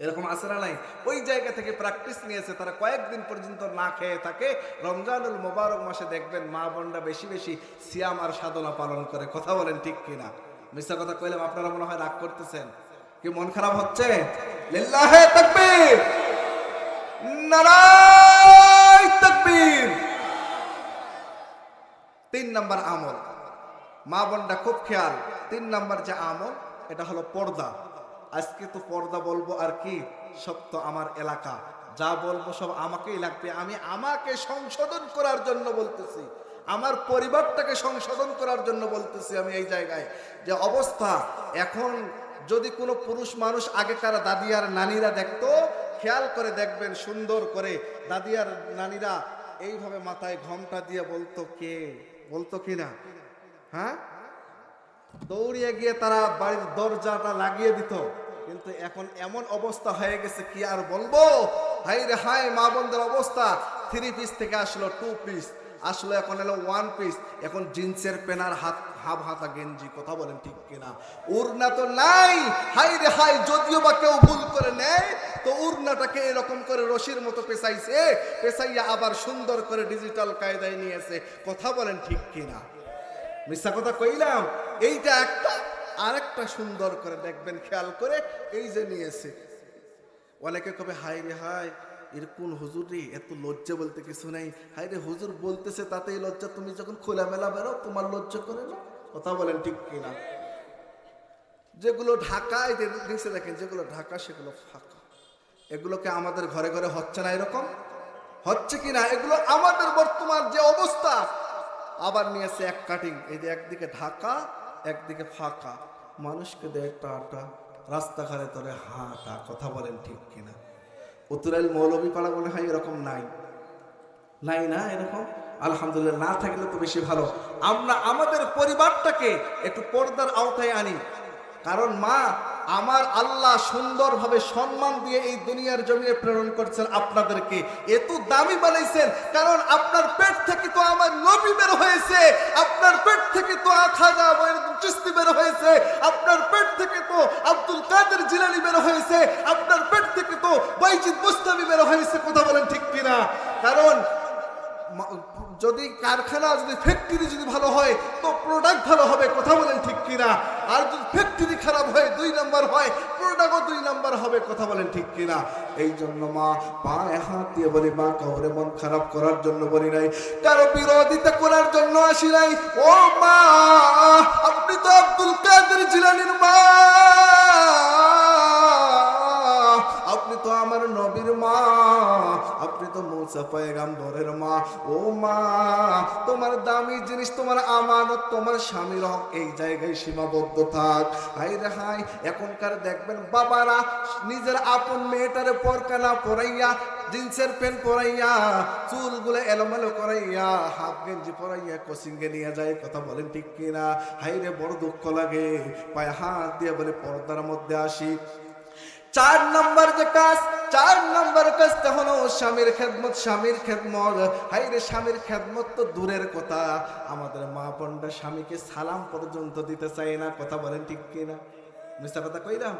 এরকম আছে না নাই? ওই জায়গা থেকে প্র্যাকটিস নিয়েছে, তারা কয়েকদিন পর্যন্ত না খেয়ে থাকে। রমজানুল মোবারক মাসে দেখবেন মা বোনরা বেশি বেশি সিয়াম আর সাধনা পালন করে, কথা বলেন ঠিক কিনা? মিথ্যা কথা কইলাম, আপনারা মনে হয় রাগ করতেছেন, কি মন খারাপ হচ্ছে? লিল্লাহে তাকবীর, নারায়ে তাকবীর। 3 নাম্বার আমল, মা বোনরা খুব খেয়াল, 3 নাম্বার যে আমল এটা হলো পর্দা। আজকে তো পর্দা বলবো আর কি, সব তো আমার এলাকা, যা বলবো সব আমাকেই লাগবে। আমি আমাকে সংশোধন করার জন্য বলতেছি, আমার পরিবারটাকে সংশোধন করার জন্য বলতেছি। আমি এই জায়গায় যে অবস্থা এখন, যদি কোনো পুরুষ মানুষ আগেকার দাদি আর নানিরা দেখতো, খেয়াল করে দেখবেন সুন্দর করে দাদি আর নানিরা এইভাবে মাথায় ঘোমটা দিয়ে বলতো, কে বলতো কিনা? হ্যাঁ, দৌড়িয়ে গিয়ে তারা বাড়ির দরজাটা লাগিয়ে দিত। কিন্তু এখন এমন অবস্থা হয়ে গেছে, কি আর বলবো, হাই রে হাই, মা বোনদের অবস্থা। 3 পিস থেকে আসলো 2 পিস, আসলো এখন এলো 1 পিস, এখন জিন্সের পেনার হাফ হাতা গেঞ্জি, কথা বলেন ঠিক কিনা? উড়না তো নাই, হাই রে হাই, যদিও বা কেউ ভুল করে নেয় তো উড়নাটাকে এরকম করে রশির মতো পেঁচাইছে, পেঁচাইয়া আবার সুন্দর করে ডিজিটাল কায়দায় নিয়েছে, কথা বলেন ঠিক কিনা? মিথ্যা কথা কইলাম? এইটা একটা, আরেকটা সুন্দর করে দেখবেন খেয়াল করে, এই যে নিয়েছে, অনেকে কবে হাই রে হাই, এর কোন হুজুর রে, এত লজ্জা বলতে কিছু নাই, হাই রে হুজুর বলতেছে তাতেই লজ্জা, তুমি যখন খোলামেলা বেরো তোমার লজ্জা করে না, কথা বলেন ঠিক কিনা? যেগুলো ঢাকায় দেখছে, দেখেন যেগুলো ঢাকা সেগুলো ফাঁকা। এগুলোকে আমাদের ঘরে ঘরে হচ্ছে না, এরকম হচ্ছে কিনা? এগুলো আমাদের বর্তমান যে অবস্থা, আবার নিয়েছে এক কাটিং, এই যে একদিকে ঢাকা একদিকে ফাঁকা, মানুষকে দেয় টাটা, রাস্তাঘাটে তোরে হাঁটা। কথা বলেন ঠিক কিনা? উত্তরাইল মৌলভী পাড়া মনে হয় এরকম নাই, নাই না এরকম? আলহামদুলিল্লাহ, না থাকলে তো বেশি ভালো। আমরা আমাদের পরিবারটাকে একটু পর্দার আওতায় আনি, কারণ মা আমার আল্লাহ সুন্দরভাবে সম্মান দিয়ে এই দুনিয়ার জমিনে প্রেরণ করছেন আপনাদেরকে, এত দামি বানাইছেন, কারণ আপনার পেট থেকে তো আমার নবী বের হয়েছে, আপনার পেট থেকে তো খাজা মঈনুদ্দিন চিশতি বের হয়েছে, আপনার পেট থেকে তো আব্দুল কাদের জিলানী বের হয়েছে, আপনার পেট থেকে তো বাইজিদ বুস্তামি বের হয়েছে। কথা বলেন ঠিক কিনা? কারণ যদি কারখানা, যদি ফ্যাক্টরি যদি ভালো হয় তো প্রোডাক্ট ভালো হবে। কথা বলেন ঠিক কিনা? আর যদি ফ্যাক্টরি খারাপ হয়, 2 নাম্বার হয়, প্রোডাক্টও 2 নাম্বার হবে। কথা বলেন ঠিক কিনা? এই জন্য মা পায়ে হাত দিয়ে বলি, মা কাউরে মন খারাপ করার জন্য বলি নাই, কারো বিরোধিতা করার জন্য আসি নাই। ও মা, আপনি তো আব্দুল কাদের জিলানীর মা, আপনি তো আমার নবীর মা, আপনি তো মুসা পয়গম্বরের মা। ও মা, তোমার দামি জিনিস, তোমার আমানত, তোমার স্বামীর হক এই জায়গায় সীমাবদ্ধ থাক। হাই রে হাই, এখনকার দেখবেন বাবারা নিজের আপন মেয়েটারে পরকানা পরাইয়া, জিন্সের প্যান্ট পরাইয়া, চুলগুলো এলোমেলো করাইয়া, হাফ গেঞ্জি পরাইয়া কোচিংয়ে নিয়ে যায়। কথা বলেন ঠিক কিনা? হাই রে, বড় দুঃখ লাগে। পায়ে হাত দিয়ে বলে পর্দার মধ্যে আসি। 4 নম্বর যে কাজ, 4 নম্বর কাজটা হলো স্বামীর খেদমত। স্বামীর খেদমত, হাই রে, স্বামীর খেদমত তো দূরের কথা, আমাদের মা বোনরা স্বামীকে সালাম পর্যন্ত দিতে চায় না। কথা বলেন ঠিক কিনা? মিথ্যা কথা কইলাম?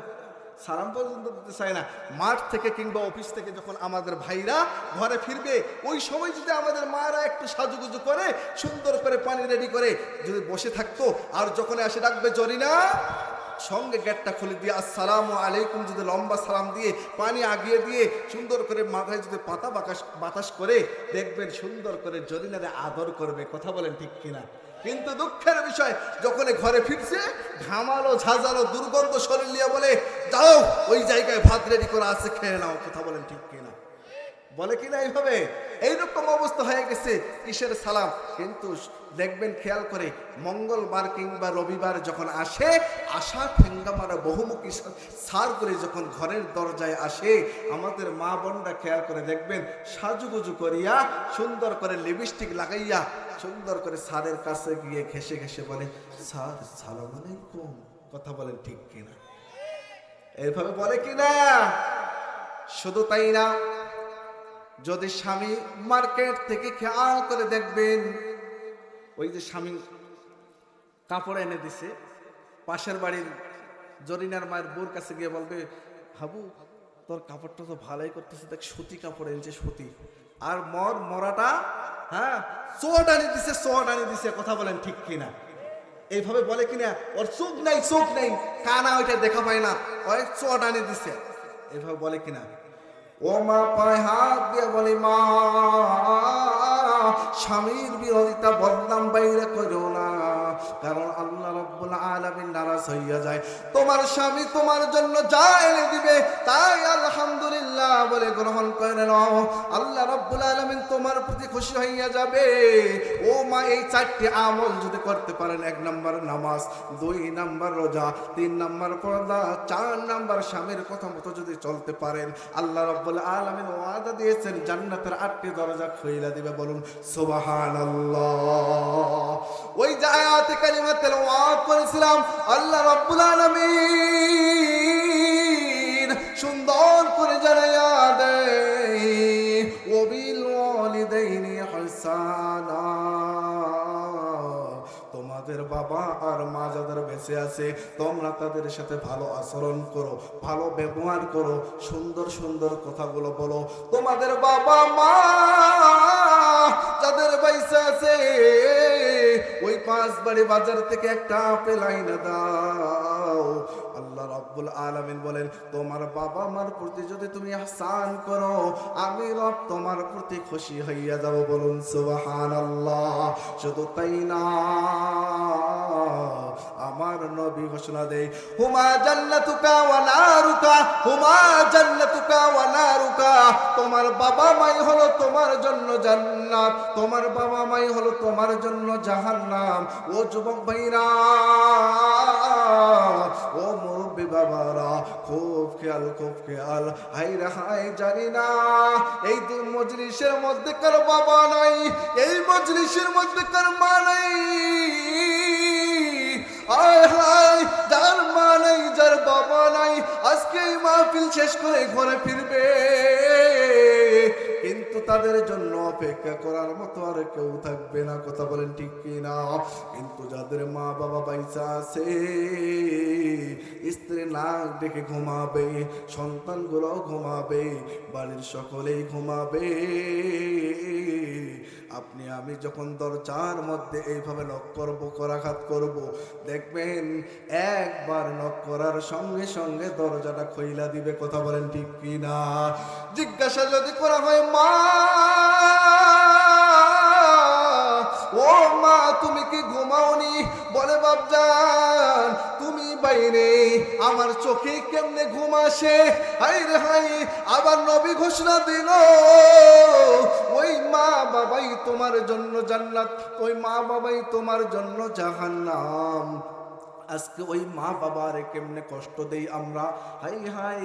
সালাম পর্যন্ত দিতে চায় না। মাঠ থেকে কিংবা অফিস থেকে যখন আমাদের ভাইরা ঘরে ফিরবে, ওই সময় যদি আমাদের মারা একটু সাজুগুজু করে, সুন্দর করে পানি রেডি করে যদি বসে থাকতো, আর যখন এসে ডাকবে জরিনা, সঙ্গে গেটটা খুলে দিয়ে আসসালামু আলাইকুম যদি লম্বা সালাম দিয়ে পানি আগিয়ে দিয়ে সুন্দর করে মাথায় যদি পাতা বাতাস করে, দেখবেন সুন্দর করে জরিনারে আদর করবে। কথা বলেন ঠিক কিনা? কিন্তু দুঃখের বিষয়, যখন ঘরে ফিরছে ঘামালো ঝাঁঝালো দুর্গন্ধ শরীর নিয়ে বলে, যাও ওই জায়গায় ভাত রেডি করা আছে, খেয়ে নাও। কথা বলেন ঠিক কিনা? বলে কিনা এইভাবে? এইরকম অবস্থা হয়ে গেছে। কিসের সালাম? কিন্তু দেখবেন খেয়াল করে, মঙ্গলবার কিংবা রবিবার যখন আসে, আশা ঠেঙ্গা মারা বহুমুখী সার করে যখন ঘরের দরজায় আসে, আমাদের মা বোনরা খেয়াল করে দেখবেন সাজুগুজু করিয়া, সুন্দর করে লিপস্টিক লাগাইয়া, সুন্দর করে স্যারের কাছে গিয়ে ঘেসে ঘেসে বলে, স্যার সালাম আলাইকুম। কথা বলেন ঠিক কিনা? এইভাবে বলে কিনা? শুধু তাই না, যদি স্বামী মার্কেট থেকে খেয়াল করে দেখবেন, ওই যে স্বামী কাপড় এনে দিছে, পাশের বাড়ির জরিনার মায়ের বউর কাছে গিয়ে বলবে, হাবু তোর কাপড়টা তো ভালোই করতেছে, দেখ সুতি কাপড় এনেছে, সুতি। আর মরাটা, হ্যাঁ, চোট আনি দিছে, চোট আনি দিছে। কথা বলেন ঠিক কিনা? এইভাবে বলে কিনা? ওর চোখ নাই, চোখ নেই, কানা ওইটা দেখা পায় না, ওই চোট আনি দিছে। এইভাবে বলে কিনা? ও মা, পায়ে হাত দিয়ে বলি, মা স্বামীর বিরোধিতা বদনাম বাইরে করো না, কারণ আল্লাহ রাব্বুল আলামিন নারাজ হইয়া যায়। তোমার স্বামী তোমার জন্য যা এনে দিবে তাই আলহামদুলিল্লাহ বলে গ্রহণ করে নাও, আল্লাহ রাব্বুল আলামিন তোমার প্রতি খুশি হইয়া যাবে। ও মা, এই 4টি আমল যদি করতে পারেন, 1 নম্বর নামাজ, 2 নম্বর রোজা, 3 নম্বর পর্দা, 4 নম্বর স্বামীর কথা মতো যদি চলতে পারেন, আল্লাহ রাব্বুল আলামিন ওয়াদা দিয়েছেন জান্নাতের 8টি দরজা খুইলা দিবে। বলুন সুবহানাল্লাহ। ওই যে আয়াতে কারিমা তেলাওয়াত করেছিলাম, আল্লাহ রাব্বুল আলামিন সুন্দর করে জানাইয়া দেয়, ওয়াবিল ওয়ালিদাইনি ইহসানা। তোমাদের বাবা আর মা যাদের বেঁচে আছে, তোমরা তাদের সাথে ভালো আচরণ করো, ভালো ব্যবহার করো, সুন্দর সুন্দর কথাগুলো বলো। তোমাদের বাবা মা যাদের বেঁচে আছে, ওই 5 বাড়ি বাজার থেকে একটা আপেল আইনা দাও। আল্লাহ রব্বুল আলামিন বলেন, তোমার বাবা মার প্রতি যদি তুমি ইহসান করো, আমি রব তোমার প্রতি খুশি হইয়া যাব। বলুন সুবহানাল্লাহ। শুধু তাই না, আমার নবী ঘোষণা দেয়, হুমা জান্নাতুকা ওয়া নারুকা, হুমা জান্নাতুকা ওয়া নারুকা। তোমার বাবা মাই হলো তোমার জন্য জান্নাত, তোমার বাবা মাই হলো তোমার জন্য জাহান্নাম। ও যুবক ভাইরা, ও মুরব্বী বাবারা, খুব খেয়াল, খুব খেয়াল। হাই রে হাই, জানি না এই মজলিসের মধ্যে কার বাবা নাই, এই মজলিসের মধ্যে কার মা নাই। আয় হায়, যার মা নাই, যার বাবা নাই, আজকে এই মাহফিল শেষ করে ঘরে ফিরবে, কিন্তু তাদের জন্য অপেক্ষা করার মতো আর কেউ থাকবে না। কথা বলেন ঠিক কিনা? কিন্তু যাদের মা বাবা বাইচা আছে, স্ত্রী নাক ডেকে ঘুমাবে, সন্তানগুলো ঘুমাবে, বাড়ির সকলেই ঘুমাবে। আপনি আমি যখন দরজার মধ্যে এইভাবে নক করব, করাঘাত করব, দেখবেন একবার নক করার সঙ্গে সঙ্গে দরজাটা খোলা দিবে। কথা বলেন ঠিক কিনা? জিজ্ঞাসা যদি করা হয়, মা, ও মা, তুমি কি ঘুমাওনি? বলে, বাপজান তুমি বাইরে, আমার চোখে কেমনে ঘুম আসে? হাই রে হাই, আবার নবী ঘোষণা দিল, ওই মা বাবাই তোমার জন্য জান্নাত, ওই মা বাবাই তোমার জন্য জাহান্নাম। আজকে ওই মা বাবার কেমনে কষ্ট দেই আমরা। হাই হাই,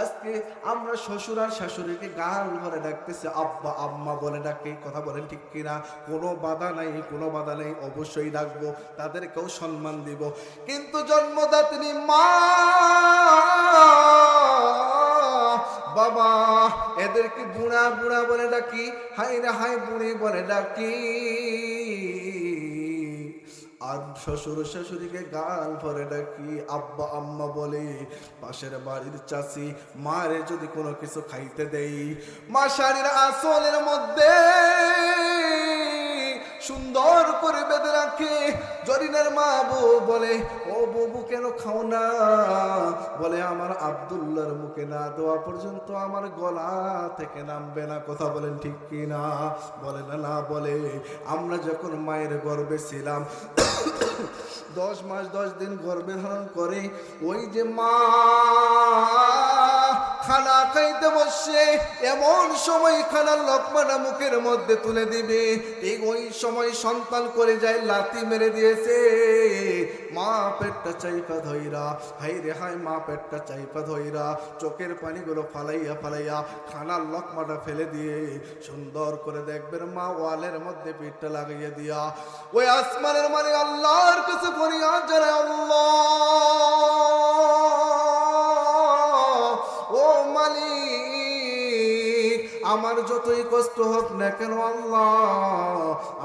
আজকে আমরা শ্বশুর আর শাশুড়িকে গাল ভরে ডাকতেছি, আব্বা আম্মা বলে ডাকে। কথা বলেন ঠিক কিনা? কোনো বাধা নাই, কোনো বাধা নেই, অবশ্যই ডাকবো, তাদেরকেও সম্মান দিব। কিন্তু জন্মদাত্রী মা বাবা, এদেরকে বুড়া বুড়া বলে ডাকি, হাই রে হাই, বুড়ি বলে ডাকি। আর শ্বশুর শাশুড়িকে গাল ভরে ডাকি, আব্বা আম্মা বলে। পাশের বাড়ির চাচি মারে যদি কোনো কিছু খাইতে দেই, মা শাড়ির আঁচলের মধ্যে সুন্দর করে বেঁধে রাখে। জরিনার মা বউ বলে, ও বউ কেন খাও না? বলে, আমার আব্দুল্লাহর মুখে না দেওয়া পর্যন্ত আমার গলা থেকে নামবে না। কথা বলেন ঠিক কিনা? বলে না, না বলে। আমরা যখন মায়ের গর্ভে ছিলাম, 10 মাস 10 দিন গর্ভে ধারণ করে, ওই যে মা খানা খাইতে বসে, এমন সময় খানার লোকমাটা মুখের মধ্যে তুলে দিবে, ঠিক ওই সময় সন্তান করে যায় লাথি মেরে দিয়েছে। মা পেটটা চাইপা ধইরা, হাই রে হাই, মা পেটটা চাইপা ধইরা চোখের পানিগুলো ফালাইয়া ফালাইয়া খানার লোকমাটা ফেলে দিয়ে সুন্দর করে দেখবেন মা ওয়ালের মধ্যে পিঠটা লাগাইয়া দিয়া ওই আসমানের মানে আল্লাহর কাছে ফরিয়াদ জানায়, আল্লাহ ও মালিক, আমার যতই কষ্ট হোক না কেন আল্লাহ,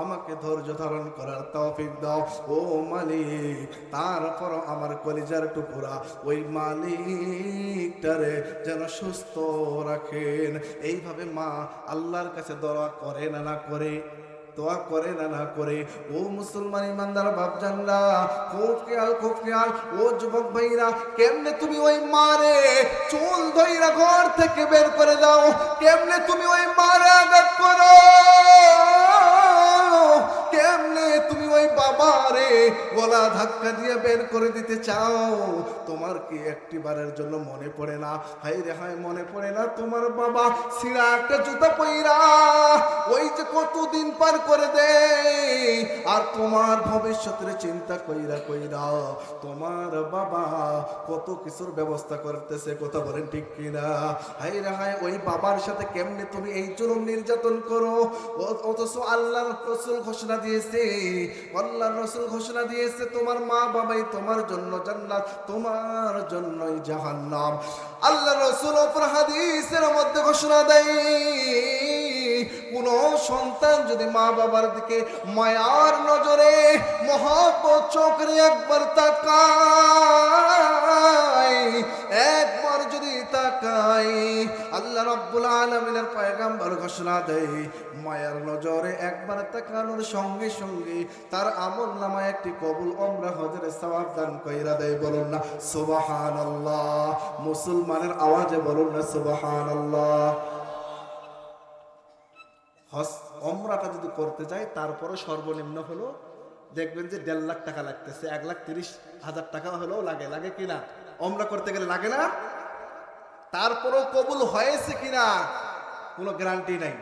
আমাকে ধৈর্য ধারণ করার তৌফিক দাও। ও মালিক, তারপর আমার কলিজার টুকরা ওই মালিকটারে যেন সুস্থ রাখেন। এইভাবে মা আল্লাহর কাছে দোয়া করে না না করে, দোয়া করে না না করে। ও মুসলমান ইমানদার বাপজানরা, খুব খেয়াল, খুব খেয়াল। ও যুবক ভাইরা, কেমনে তুমি ওই মারে চুল ধইরা ঘর থেকে বের করে দাও? কেমনে তুমি ওই মারে আঘাত করো? কেমনে তুমি ওই বাবারে গলা ধাক্কা দিয়ে বের করে দিতে চাও? তোমার কি একটি বারের জন্য মনে পড়ে না? হাই রে হাই, মনে পড়ে না তোমার বাবা ছিঁড়া একটা জুতা পইরা ওই যে কতদিন পার করে দে, আর তোমার ভবিষ্যতের চিন্তা কইরা কইরা তোমার বাবা কত কিছুর ব্যবস্থা করতেছে। কথা বলেন ঠিক কিনা? হাই রে হাই, ওই বাবার সাথে কেমনে তুমি এই জুলুম নির্যাতন করো? অথচ আল্লাহর রাসূল ঘোষণা দিয়েছে, আল্লাহর রাসূল ঘোষণা দিয়েছে তোমার মা বাবাই তোমার জন্য জান্নাত, তোমার জন্যই জাহান্নাম। আল্লাহর রাসূল অপর হাদিসের মধ্যে ঘোষণা দেয়, কোন সন্তান যদি মা বাবার দিকে মায়ার নজরে মহব্বত চোখে একবার তাকায়, একবার যদি তাকায়, আল্লাহ রাব্বুল আলামিনের পয়গম্বর ঘোষণা দেয়, মায়ার নজরে একবার তাকানোর সঙ্গে সঙ্গে তার আমলনামায় একটি কবুল ওমরা হজের সওয়াব দান কইরা দেয়। বলুন না সুবহানাল্লাহ। মুসলমানের আওয়াজে বলুন না সুবহানাল্লাহ। হজ ওমরাটা যদি করতে যাই তারপরে সর্বনিম্ন হলো দেখবেন যে 1.5 লাখ টাকা লাগতেছে, 1,30,000 টাকা হলেও লাগে কিনা? ওমরা করতে গেলে লাগে না? তারপরেও কবুল হয়েছে কিনা কোনো গ্যারান্টি নাই।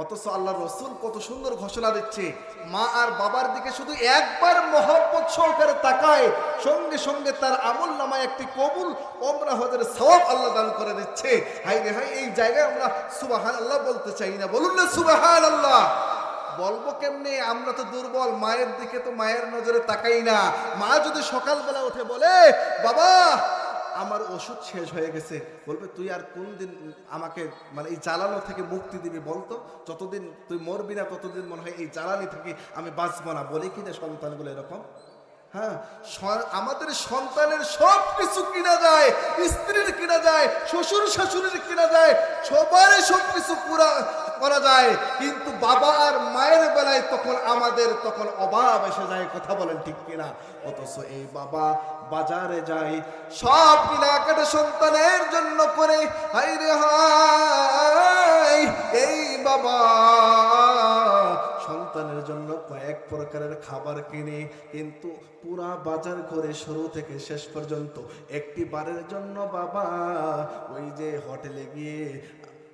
অথচ আল্লাহ রসুল কত সুন্দর ঘোষণা দিচ্ছে, মা আর বাবার দিকে শুধু একবার মহব্বত সহকারে তাকায়, সঙ্গে সঙ্গে তার আমল নামায় একটি কবুল ওমরা হজের সওয়াব আল্লাহ দান করে দিচ্ছে। হাই রে হাই, এই জায়গায় আমরা সুবহানাল্লাহ বলতে চাই না। বলুন না সুবহানাল্লাহ। বলবো কেমনে? আমরা তো দুর্বল, মায়ের দিকে তো মায়ের নজরে তাকাই না। মা যদি সকালবেলা উঠে বলে, বাবা আমার ওষুধ শেষ হয়ে গেছে, বলবে তুই আর কোন দিন আমাকে মানে এই জ্বালানো থেকে মুক্তি দিবি বলতো? যতদিন তুই মরবি না ততদিন মনে হয় এই জ্বালানি থেকে আমি বাঁচবো না। বলে কিনা সন্তানগুলো এরকম? হ্যাঁ, আমাদের সন্তানের সব কিছু কিনা যায়, স্ত্রীর কিনা যায়, শ্বশুর শাশুড়ির কিনা যায়, সবারই সব কিছু পুরা করা যায়, কিন্তু বাবা আর মায়ের বেলায় তখন অভাব এসে যায়। কথা বলেন ঠিক কিনা? অথচ এই বাবা বাজারে যায়, সব কেনাকাটা সন্তানের জন্য করে। হাই রে হাই, এই বাবা সন্তানের জন্য কয়েক প্রকারের খাবার কিনে, কিন্তু পুরা বাজার করে শুরু থেকে শেষ পর্যন্ত একটি বারের জন্য বাবা ওই যে হোটেলে গিয়ে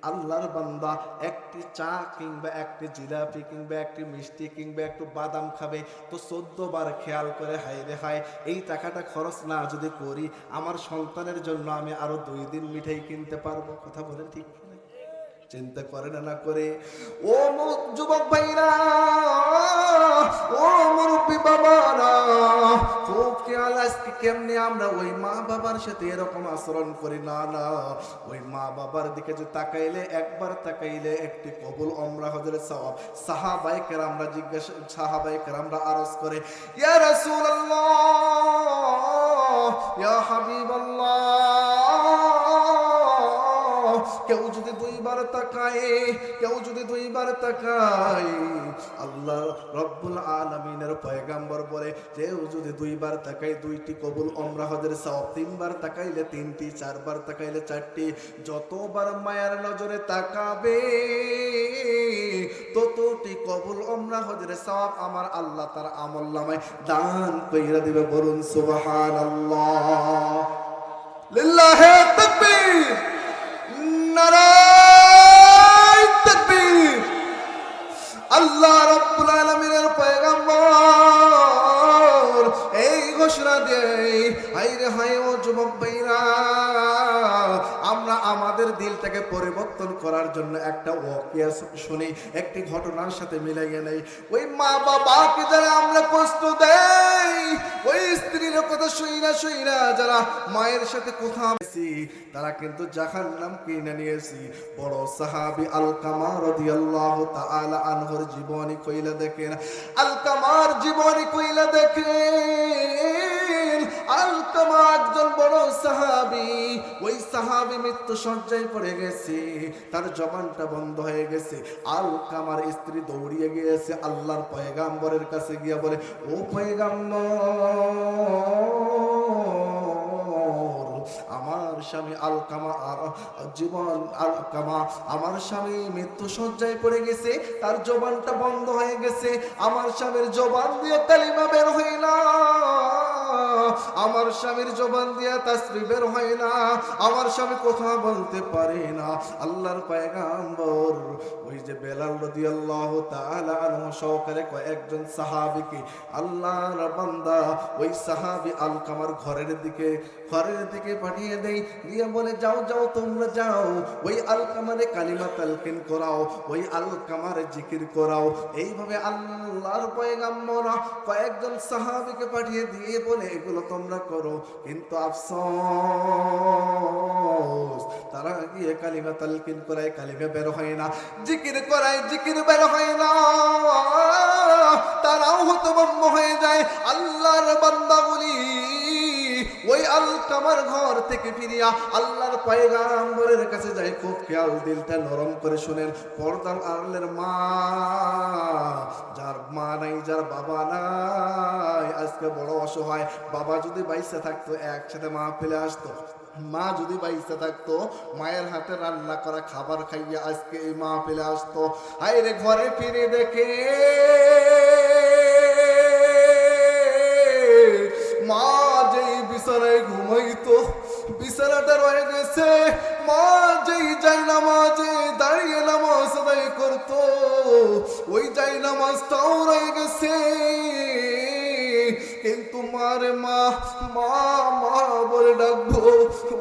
আল্লাহর বান্দা একটি চা কিংবা একটি জিলাপি কিংবা একটি মিষ্টি কিংবা একটু বাদাম খাবে, তো 14 বার খেয়াল করে হাই রে হাই, এই টাকাটা খরচ না যদি করি আমার সন্তানের জন্য আমি আরো 2 দিন মিঠাই কিনতে পারবো। কথা বলেন ঠিক? চিন্তা করে না করে ও যুবক ভাইরা, ও মুরব্বী বাবারা, খুব খেয়াল আজকে কেমনে আমরা ওই মা বাবার সাথে এরকম আচরণ করি। না না, ওই মা বাবার দিকে যে তাকাইলে, একবার তাকাইলে একটি কবুল ওমরা হজের সওয়াব। সাহাবায়ে কেরামরা সাহাবায়ে কেরামরা আরজ করে, ইয়া রাসূলুল্লাহ, ইয়া হাবিবাল্লাহ, কেউ যদি 2 বার তাকায়, আল্লাহ রব্বুল আলামিনের পয়গম্বর বলে, কেউ যদি 2 বার তাকায় 2টি কবুল ওমরা হজের সওয়াব, 3 বার তাকাইলে 3টি, 4 বার তাকাইলে 4টি। যতবার মায়ার নজরে তাকাবে ততটি কবুল ওমরা হজের সওয়াব আমার আল্লাহ তার আমলনামায় দান কইরা দিবে। বলুন সুবহানাল্লাহ। লিল্লাহি তাকবীর, নারায়ে তাকবীর। আল্লাহ রাব্বুল আলামিনের পয়গম্বর এই ঘোষণা দেয়, হাই রে হাই ও যুবক ভাইরা, আমরা আমাদের দিলটাকে পরিবর্তন করার জন্য একটা ওয়াকিয়া শুনি, একটি ঘটনার সাথে মিলাইয়া নেই। ওই মা বাবাকে যারা আমরা কষ্ট দেই, ওই স্ত্রীর কথা শুইনা যারা মায়ের সাথে কথা বলেছি, তারা কিন্তু জাহান্নাম কিনে নিয়েছি। বড় সাহাবী আলকামা রাদিয়াল্লাহু তাআলা আনহুর জীবনী কইলা দেখেন, আলকামার জীবনী কইলা দেখেন। আলকামা একজন বড় সাহাবী, ওই সাহাবী মৃত্যু শয্যায় পড়ে গেছে, তার জবানটা বন্ধ হয়ে গেছে। আলকামার স্ত্রী দৌড়িয়ে গিয়েছে আল্লাহর পয়গম্বরের কাছে গিয়ে বলে, ও পয়গম্বর, আমার স্বামী আলকামা আমার স্বামী মৃত্যু শয্যায় পড়ে গেছে, তার জবানটা বন্ধ হয়ে গেছে, আমার স্বামীর জবান দিয়ে কালিমা বের হয় না, আমার স্বামীর জবান দিয়ে তাসবিহ বের হয় না, আমার স্বামী কথা বলতে পারে না। আল্লাহর পয়গম্বর ওই যে বেলাল রাদিয়াল্লাহু তাআলা আনহু সহকারে কয়েকজন সাহাবীকে আল্লাহর বান্দা ওই সাহাবী আলকামার ঘরের দিকে পাঠিয়ে দেই, দিয়ে বলে, যাও তোমরা যাও, ওই আলকামারে কালিমা তালকিন করাও, ওই আলকামারে জিকির করাও। এইভাবে আল্লাহর পয়গম্বর কয়েকজন সাহাবীকে পাঠিয়ে দিয়ে বলে, এগুলো তোমরা করো, কিন্তু আফসোস তারা গিয়ে কালিমা তালকিন করায়, কালিমা বের হয় না, জিকির করায়, জিকির বের হয় না, তারাও হতভম্ব হয়ে যায়। আল্লাহর বান্দাগুলি ওই আলকামার ঘর থেকে ফিরিয়া আল্লাহর পয়গাম্বরের কাছে যায়। খুব খেয়াল দিলটা নরম করে শুনেন, পর্দার আড়ালের মা, যার মা নাই, যার বাবা নাই, আজকে বড় অসহায়। বাবা যদি বাইসে থাকতো একসাথে মা ফেলে আসতো, মা যদি বাইসে থাকতো মায়ের হাতে রান্না করা খাবার খাইয়া আজকে এই মা ফেলে আসতো। হায়রে ঘরে ফিরে দেখে মা যেই বিছানায় ঘুমাইতো বিছানাটা রয়ে গেছে। মা যেই যাই নামাজে দাঁড়িয়ে নামাজ আদায় করতো ওই যাই নামাজটাও রয়ে গেছে। কিন্তু মারে মা মা মা বলে ডাকবো,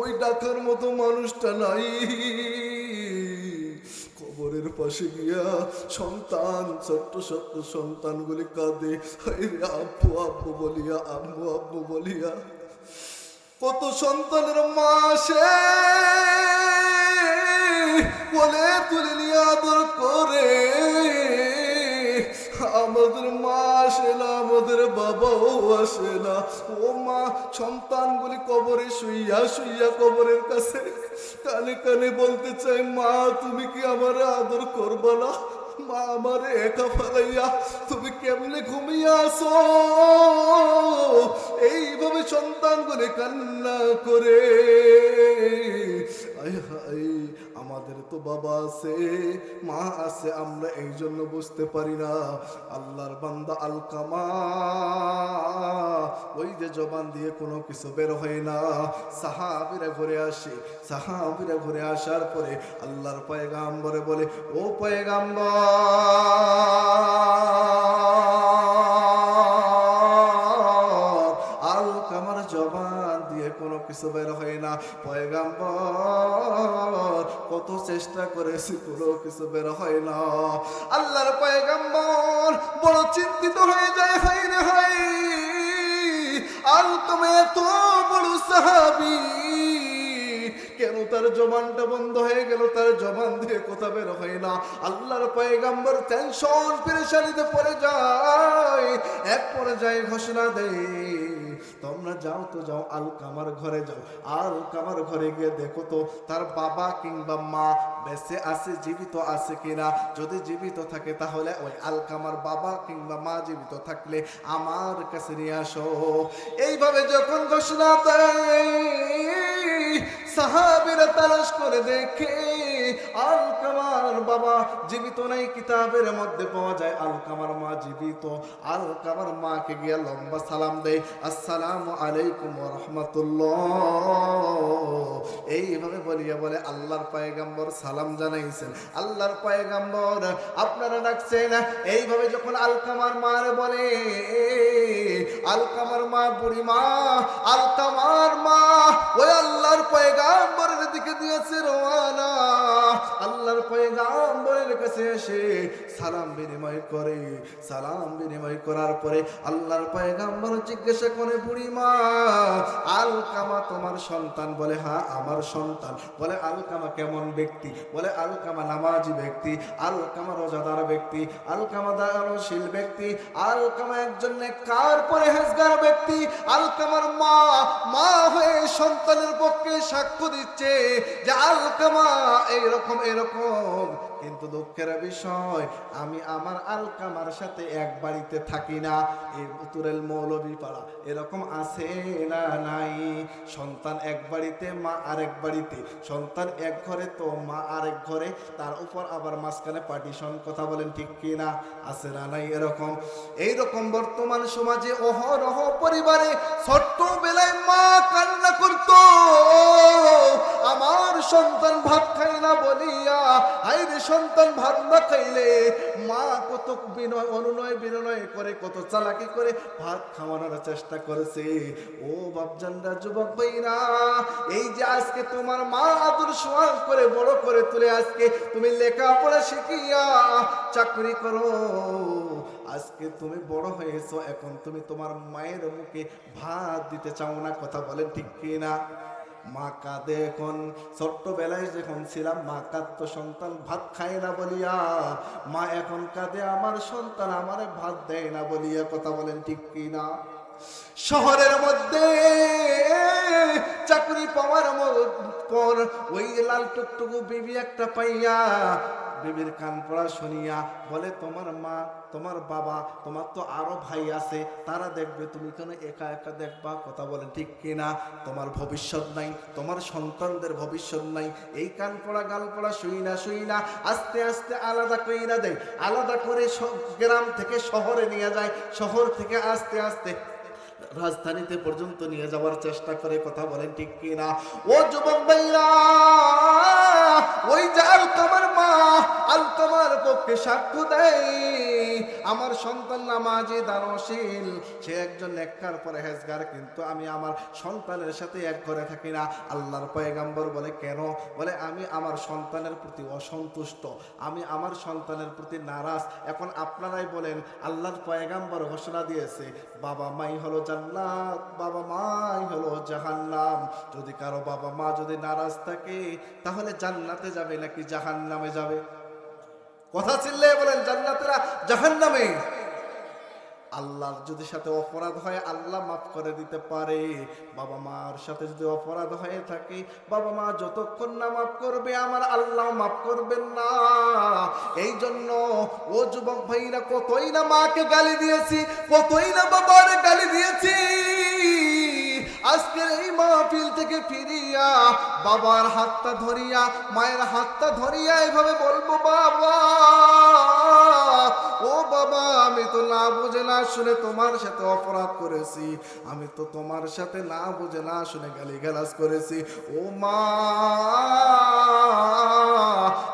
ওই ডাকার মতো মানুষটা নাই। কবরের পাশে গিয়া সন্তান, ছোট্ট ছোট্ট সন্তানগুলি কাঁদে, আব্বু আব্বু বলিয়া, আব্বু আব্বু বলিয়া। কত সন্তানের মা সে বলে তুলে নিয়ে আদর করে। আমাদের মা আসে না, আমাদের বাবাও আসে না। ও মা, সন্তানগুলি কবরে শুইয়া শুইয়া কবরের কাছে কানে কানে বলতে চাই, মা তুমি কি আমার আদর করবা না? মা আমারে একা ফেলাইয়া তুমি কেমনে ঘুমিয়ে আসো? এইভাবে সন্তানগুলি কান্না করে। আয় হায়, আমাদের তো বাবা আছে, মা আছে, আমরা এই জন্য বুঝতে পারি না। আল্লাহর বান্দা আলকামা ওই যে জবান দিয়ে কোনো কিছু বের হয় না। সাহাবীরা ঘুরে আসে, সাহাবীরা ঘুরে আসার পরে আল্লাহর পয়গাম্বরে বলে, ও পয়গাম্বর, আলকামার জবান দিয়ে কোনো কিছু বের হয় না। পয়গাম্বর কত চেষ্টা করেছি, কোনো কিছু বের হয় না। আল্লাহর পয়গাম্বর বড় চিন্তিত হয়ে যায়, হায় রে হায়, আলকামা এত বড় সাহাবী, কেন তার জবানটা বন্ধ হয়ে গেল? তার জবান দিয়ে কথা বের হয় না। আল্লাহর পয়গাম্বর টেনশন পেরেশানিতে পড়ে যায়। এক পর্যায়ে ঘোষণা দেয়, তোমরা যাও তো যাও, আলকামার ঘরে যাও। আলকামার ঘরে গিয়ে দেখো তো তার বাবা কিংবা মা বেঁচে আছে, জীবিত আছে কিনা। যদি জীবিত থাকে তাহলে ওই আলকামার বাবা কিংবা মা জীবিত থাকলে আমার কাছে নিয়ে আসো। এইভাবে যখন ঘোষণা দেয়, সাহাবীরা তালাশ করে দেখে আলকামার বাবা জীবিত নাই, কিতাবের মধ্যে পাওয়া যায় আলকামার মা জীবিত। আলকামার মাকে গিয়ে লম্বা সালাম দেয়, আসসালামু আলাইকুম ওয়া রাহমাতুল্লাহ। এইভাবে বলিয়া বলে আল্লাহর পয়গাম্বর সালাম জানাইছেন। আল্লাহর পয়গাম্বর আপনারা ডাকছেন। এইভাবে যখন আলকামার মার বলে, আলকামার মা বুড়ি মা, আলকামার মা ওই আল্লাহর পয়গাম্বরের দিকে দিয়েছে রওয়ানা। আল্লাহর পয়গাম্বরের কাছে এসে সালাম বিনিময় করে। সালাম বিনিময় করার পরে আল্লাহর পয়গাম্বর জিজ্ঞাসা করে, বুড়ি মা, আলকামা তোমার সন্তান? বলে হ্যাঁ আমার সন্তান। বলে আলকামা কেমন ব্যক্তি? বলে আলকামা নামাজি ব্যক্তি, আলকামা রোজাদার ব্যক্তি, আলকামা দানশীল ব্যক্তি, আলকামা একজন নেককার পরহেজগার ব্যক্তি। আলকামার মা মা হয়ে সন্তানের পক্ষে সাক্ষ্য দিচ্ছে যে আলকামা এরকম এরকম। কিন্তু দুঃখের বিষয়, আমি আমার আলকামার সাথে এক বাড়িতে থাকি না। এই উত্তরের মৌলভী পাড়া এরকম আছে না নাই? সন্তান এক বাড়িতে, মা আরেক বাড়িতে। সন্তান এক ঘরে তো মা আরেক ঘরে, তার উপর আবার মাঝখানে পার্টিশন। কথা বলেন ঠিক কি না? আছে না নাই এরকম? এইরকম বর্তমান সমাজে অহরহ পরিবারে ছোট্টবেলায় মা কান্না করত, আমার সন্তান ভাত খায় না বলিয়া। হায়রে, সন্তান ভাত না খাইলে মা কত বিনয় অনুনয় বিনয় করে, কত চালাকি করে ভাত খাওয়ানোর চেষ্টা করেছে। ও বাপজানরা, যুবক ভাইরা, এই যে আজকে তোমার মা আদর সোহাগ করে বড় করে তুলে আজকে তুমি লেখাপড়া শিখিয়া চাকরি করো, আজকে তুমি বড় হয়েছো, এখন তুমি তোমার মায়ের মুখে ভাত দিতে চাও না। কথা বলেন ঠিক কি না? মা কাঁদে। এখন ছোট্টবেলায় যখন ছিলাম মা কাঁদতো সন্তান ভাত খায় না বলিয়া। মা এখন কাঁদে আমার সন্তান আমারে ভাত দেয় না বলিয়া। কথা বলেন ঠিক কি না? শহরের মধ্যে চাকরি পাওয়ার পর ওই লাল টুকটুকু বিবি একটা পাইয়া বিবির কান পড়া শুনিয়া বলে, তোমার মা, তোমার বাবা, তোমার তো আরো ভাই আছে, তারা দেখবে, তুমি কেন একা একা দেখবা? কথা বলেন ঠিক কিনা? তোমার ভবিষ্যৎ নাই, তোমার সন্তানদের ভবিষ্যৎ নাই। এই কান পড়া গাল পড়া শুই না আস্তে আস্তে আলাদা কইরা দেয়, আলাদা করে গ্রাম থেকে শহরে নিয়ে যায়, শহর থেকে আস্তে আস্তে রাজধানীতে পর্যন্ত নিয়ে যাওয়ার চেষ্টা করে। কথা বলেন ঠিক কিনা? ও যুবক ভাইরা, ওই যে আলকামার মা, আলকামার পক্ষে সাক্ষ্য দেয়, আমার সন্তান নামাজি দানশীল, সে একজন নেককার পরহেজগার, কিন্তু আমি আমার সন্তানের সাথে এক ঘরে থাকি না। আল্লাহর পয়গম্বর বলে, কেন? বলে, আমি আমার সন্তানের প্রতি অসন্তুষ্ট, আমি আমার সন্তানের প্রতি নারাজ। এখন আপনারাই বলেন, আল্লাহর পয়গম্বর ঘোষণা দিয়েছে বাবা মাই হলো জান্নাত, বাবা মাই হলো জাহান্নাম। যদি কারো বাবা মা যদি নারাজ থাকে, তাহলে জান্নাতে যাবে নাকি জাহান্নামে যাবে? কথা চিল্লে বলেন, জান্নাতে না জাহান্নামে? আল্লাহর যদি সাথে অপরাধ হয়, আল্লাহ মাফ করে দিতে পারে। বাবা মার সাথে যদি অপরাধ হয়ে থাকে, বাবা মা যতক্ষণ না মাফ করবে, আমার আল্লাহ মাফ করবেন না। এই জন্য ও যুবক ভাইরা, কতই না মাকে গালি দিয়েছি, কতই না বাবার গালি দিয়েছি, আজকের এই মাহফিল থেকে ফিরিয়া বাবার হাতটা ধরিয়া, মায়ের হাতটা ধরিয়া এভাবে বলবো, বাবা, ও বাবা, আমি তো না বুঝে না শুনে তোমার সাথে অপরাধ করেছি, আমি তো তোমার সাথে না বুঝে না শুনে গালিগালাজ করেছি। ও মা,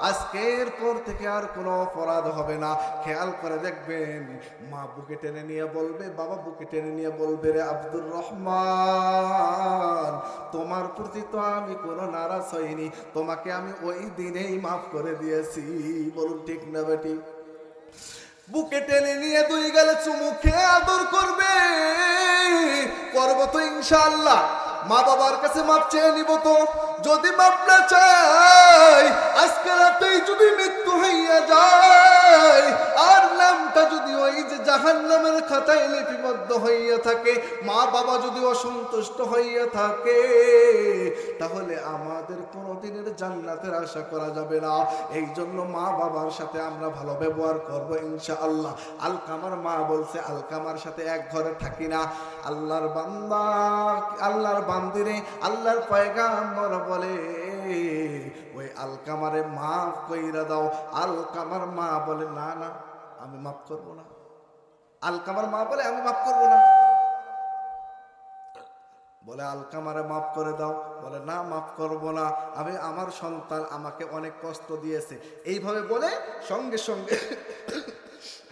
আজকের পর থেকে আর কোনো অপরাধ হবে না। খেয়াল করে দেখবেন, মা বুকে টেনে নিয়ে বলবে, বাবা বুকে টেনে নিয়ে বলবে, রে আব্দুর রহমান, তোমার প্রতি তো আমি কোনো নারাজ হইনি, তোমাকে আমি ওই দিনেই মাফ করে দিয়েছি। বলুন ঠিক না বেটি? বুকে টেনে নিয়ে দুই গালে চুমু খেয়ে আদর করবে, করবো তো ইনশাআল্লাহ। মা বাবার কাছে মাপ চেয়ে নিব তো। যদি মাপ না চাই, আজকে রাতেই যদি মৃত্যু হইয়া যায়, আর নামটা যদি ওই যে জাহান্নামের খাতায় লিপিবদ্ধ হইয়া থাকে, মা বাবা যদি অসন্তুষ্ট হইয়া থাকে, তাহলে আমাদের কোনোদিনের জান্নাতের আশা করা যাবে না। এই জন্য মা বাবার সাথে আমরা ভালো ব্যবহার করবো ইনশাআল্লাহ। আলকামার মা বলছে, আলকামার সাথে এক ঘরে থাকি না। আল্লাহর বান্দা, আল্লাহর বান্দিরে আল্লাহর পয়গাম্বর বলে, ওই আলকামারে মাফ কইরা দাও। আলকামার মা বলে, না না, আমি মাফ করব না। আলকামার মা বলে, আমি মাফ করব না। বলে, আলকামারে মাফ করে দাও। বলে, না, মাফ করব না, আমি, আমার সন্তান আমাকে অনেক কষ্ট দিয়েছে। এইভাবে বলে সঙ্গে সঙ্গে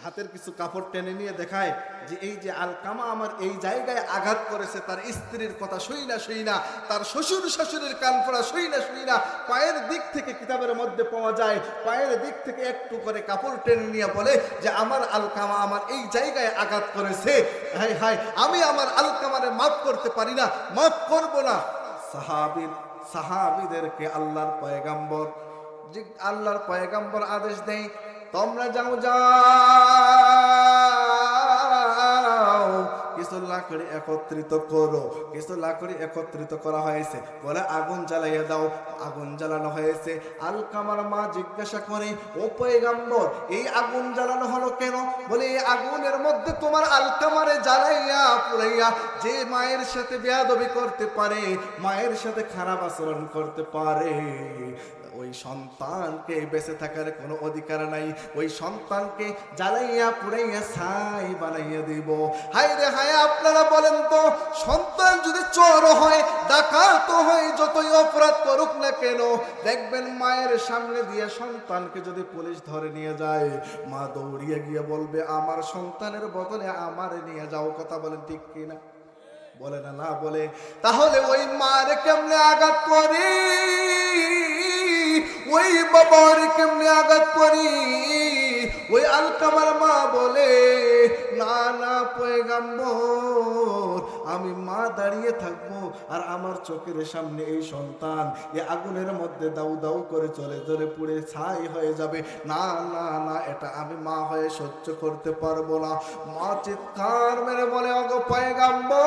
হাতের কিছু কাপড় টেনে নিয়ে দেখায় যে এই যে আলকামা আমার এই জায়গায় আঘাত করেছে, তার স্ত্রীর কথা শুই না, তার শ্বশুর শাশুড়ির কান পড়া শুই না, পায়ের দিক থেকে কিতাবের মধ্যে পাওয়া যায়, পায়ের দিক থেকে একটু করে কাপড় টেনে নিয়ে বলে যে আমার আলকামা আমার এই জায়গায় আঘাত করেছে, হায় হায়, আমি আমার আলকামারে মাফ করতে পারি না, মাফ করব না। সাহাবীদেরকে আল্লাহর পয়গাম্বর আদেশ দেয়, তোমরা যাও, কিছু লাকড়ি একত্রিত করো। কিছু লাকড়ি একত্রিত করা হয়েছে, বলে আগুন জ্বালাইয়া দাও। আগুন জ্বালানো হয়েছে। আলকামার মা জিজ্ঞাসা করে, ও পয়গাম্বর, এই আগুন জ্বালানো হলো কেন? বলে, এই আগুনের মধ্যে তোমার আলকামারে জ্বালাইয়া পুড়াইয়া যে মায়ের সাথে বেয়াদবি করতে পারে, মায়ের সাথে খারাপ আচরণ করতে পারে, ওই সন্তানকে বেঁচে থাকার কোনো অধিকার নাই। ওই সন্তানকে জ্বালাইয়া পুড়াইয়া ছাই বানাইয়া দিব। হায় রে হায়, আপনারা বলেন তো, সন্তান যদি চোর হয়, ডাকাত হয়, যতই অপরাধ করুক না কেন, দেখবেন মায়ের সামনে দিয়ে সন্তানকে যদি পুলিশ ধরে নিয়ে যায়, মা দৌড়িয়ে গিয়ে বলবে, আমার সন্তানের বদলে আমারে নিয়ে যাও। কথা বলেন ঠিক কিনা? বলে না? না বলে। তাহলে ওই মারে কেমনে আঘাত করি, ওই বাবার কেমনে আঘাত করি? ওই আলকামার মা বলে, না না পয়গাম্বর, আমি মা দাঁড়িয়ে থাকবো আর আমার চোখের সামনে এই সন্তান এই আগুনের মধ্যে দাউ দাউ করে চলে চলে পুড়ে ছাই হয়ে যাবে, না না না, এটা আমি মা হয়ে সহ্য করতে পারবো না। মা চিৎকার মেরে বলে, ওগো পয়গাম্বর,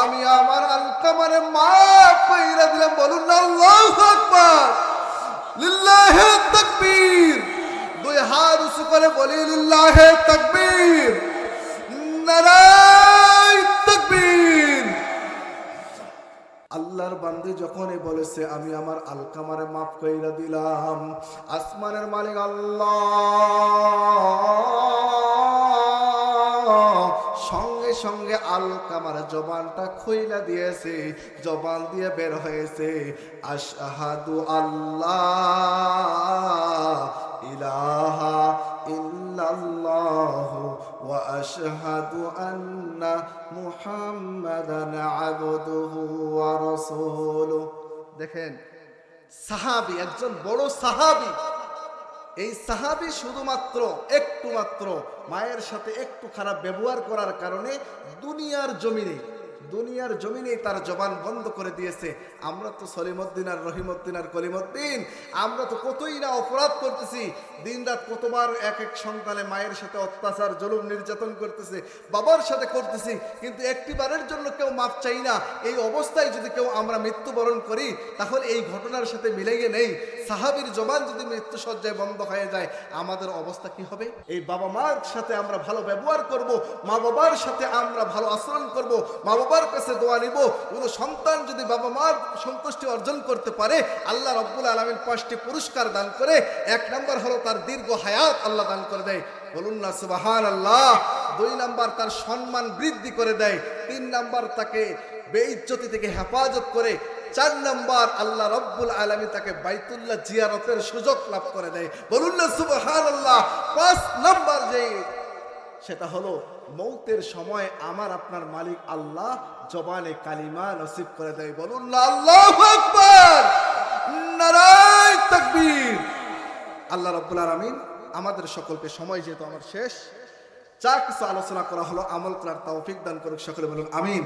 আমি আমার আলকামারে মাফ কইরা দিলাম। বলুন না আল্লাহু আকবার, লিল্লাহি তাকবীর। দুই হাত উঁচু করে বলি লিল্লাহি তাকবীর, নারায়ে তাকবীর। আল্লাহর বান্দী যখনই বলেছে আমি আমার আলকামারে মাফ কইরা দিলাম, আসমানের মালিক আল্লাহ সঙ্গে সঙ্গে আলকামার জবানটা খুইলা দিয়েছে। জবান দিয়ে বের হয়েছে, আশহাদু আল্লাহ ইলাহা ইল্লাল্লাহু ওয়া আশহাদু আন্না মুহাম্মাদান আবদুহু ওয়া রাসূলুহু। দেখেন, সাহাবী, একজন বড় সাহাবী। এই সাহাবী শুধুমাত্র একটু মাত্র মায়ের সাথে একটু খারাপ ব্যবহার করার কারণে দুনিয়ার জমিনে তার জবান বন্ধ করে দিয়েছে। আমরা তো সলিমউদ্দিন আর রহিমউদ্দিন আর কলিমউদ্দিন, আমরা তো কতই না অপরাধ করতেছি, দিনরাত কতবার এক এক সন্তানে মায়ের সাথে অত্যাচার জুলুম নির্যাতন করতেছে, বাবার সাথে করতেছি, কিন্তু একটিবারের জন্য কেউ মাফ চাই না। এই অবস্থায় যদি কেউ আমরা মৃত্যুবরণ করি তাহলে এই ঘটনার সাথে মিলেই নেই। সাহাবীর জবান যদি মৃত্যুসজ্জায় বন্ধ হয়ে যায়, আমাদের অবস্থা কি হবে? এই বাবা মার সাথে আমরা ভালো ব্যবহার করব, মা বাবার সাথে আমরা ভালো আচরণ করব, মা বাবার কাছে দোয়া নিব। কোন সন্তান যদি বাবা মার সন্তুষ্টি অর্জন করতে পারে, আল্লাহ রাব্বুল আলামিন 5টি পুরস্কার দান করে। 1 নাম্বার হলো তার দীর্ঘ হায়াত আল্লাহ দান করে দেয়, বলুন না সুবহানাল্লাহ। 2 নাম্বার তার সম্মান বৃদ্ধি করে দেয়। 3 নাম্বার তাকে বেইজ্জতি থেকে হেফাজত করে। 4 নাম্বার আল্লাহ রাব্বুল আলামিন তাকে বাইতুল্লাহ জিয়ারতের সুযোগ লাভ করে দেয়, বলুন না সুবহানাল্লাহ। 5 নাম্বার যে সেটা হলো মৌতের সময় আমার আপনার মালিক আল্লাহ জবানে কালিমা নসিব করে দেয়, বলুন না আল্লাহু আকবার, নারায়ে তাকবীর। আল্লাহ রাব্বুল আলামিন আমাদের সকলকে, সময় যেহেতু আমার শেষ, যা কিছু আলোচনা করা হলো আমল করার তৌফিক দান করুক, সকলে বলুন আমিন।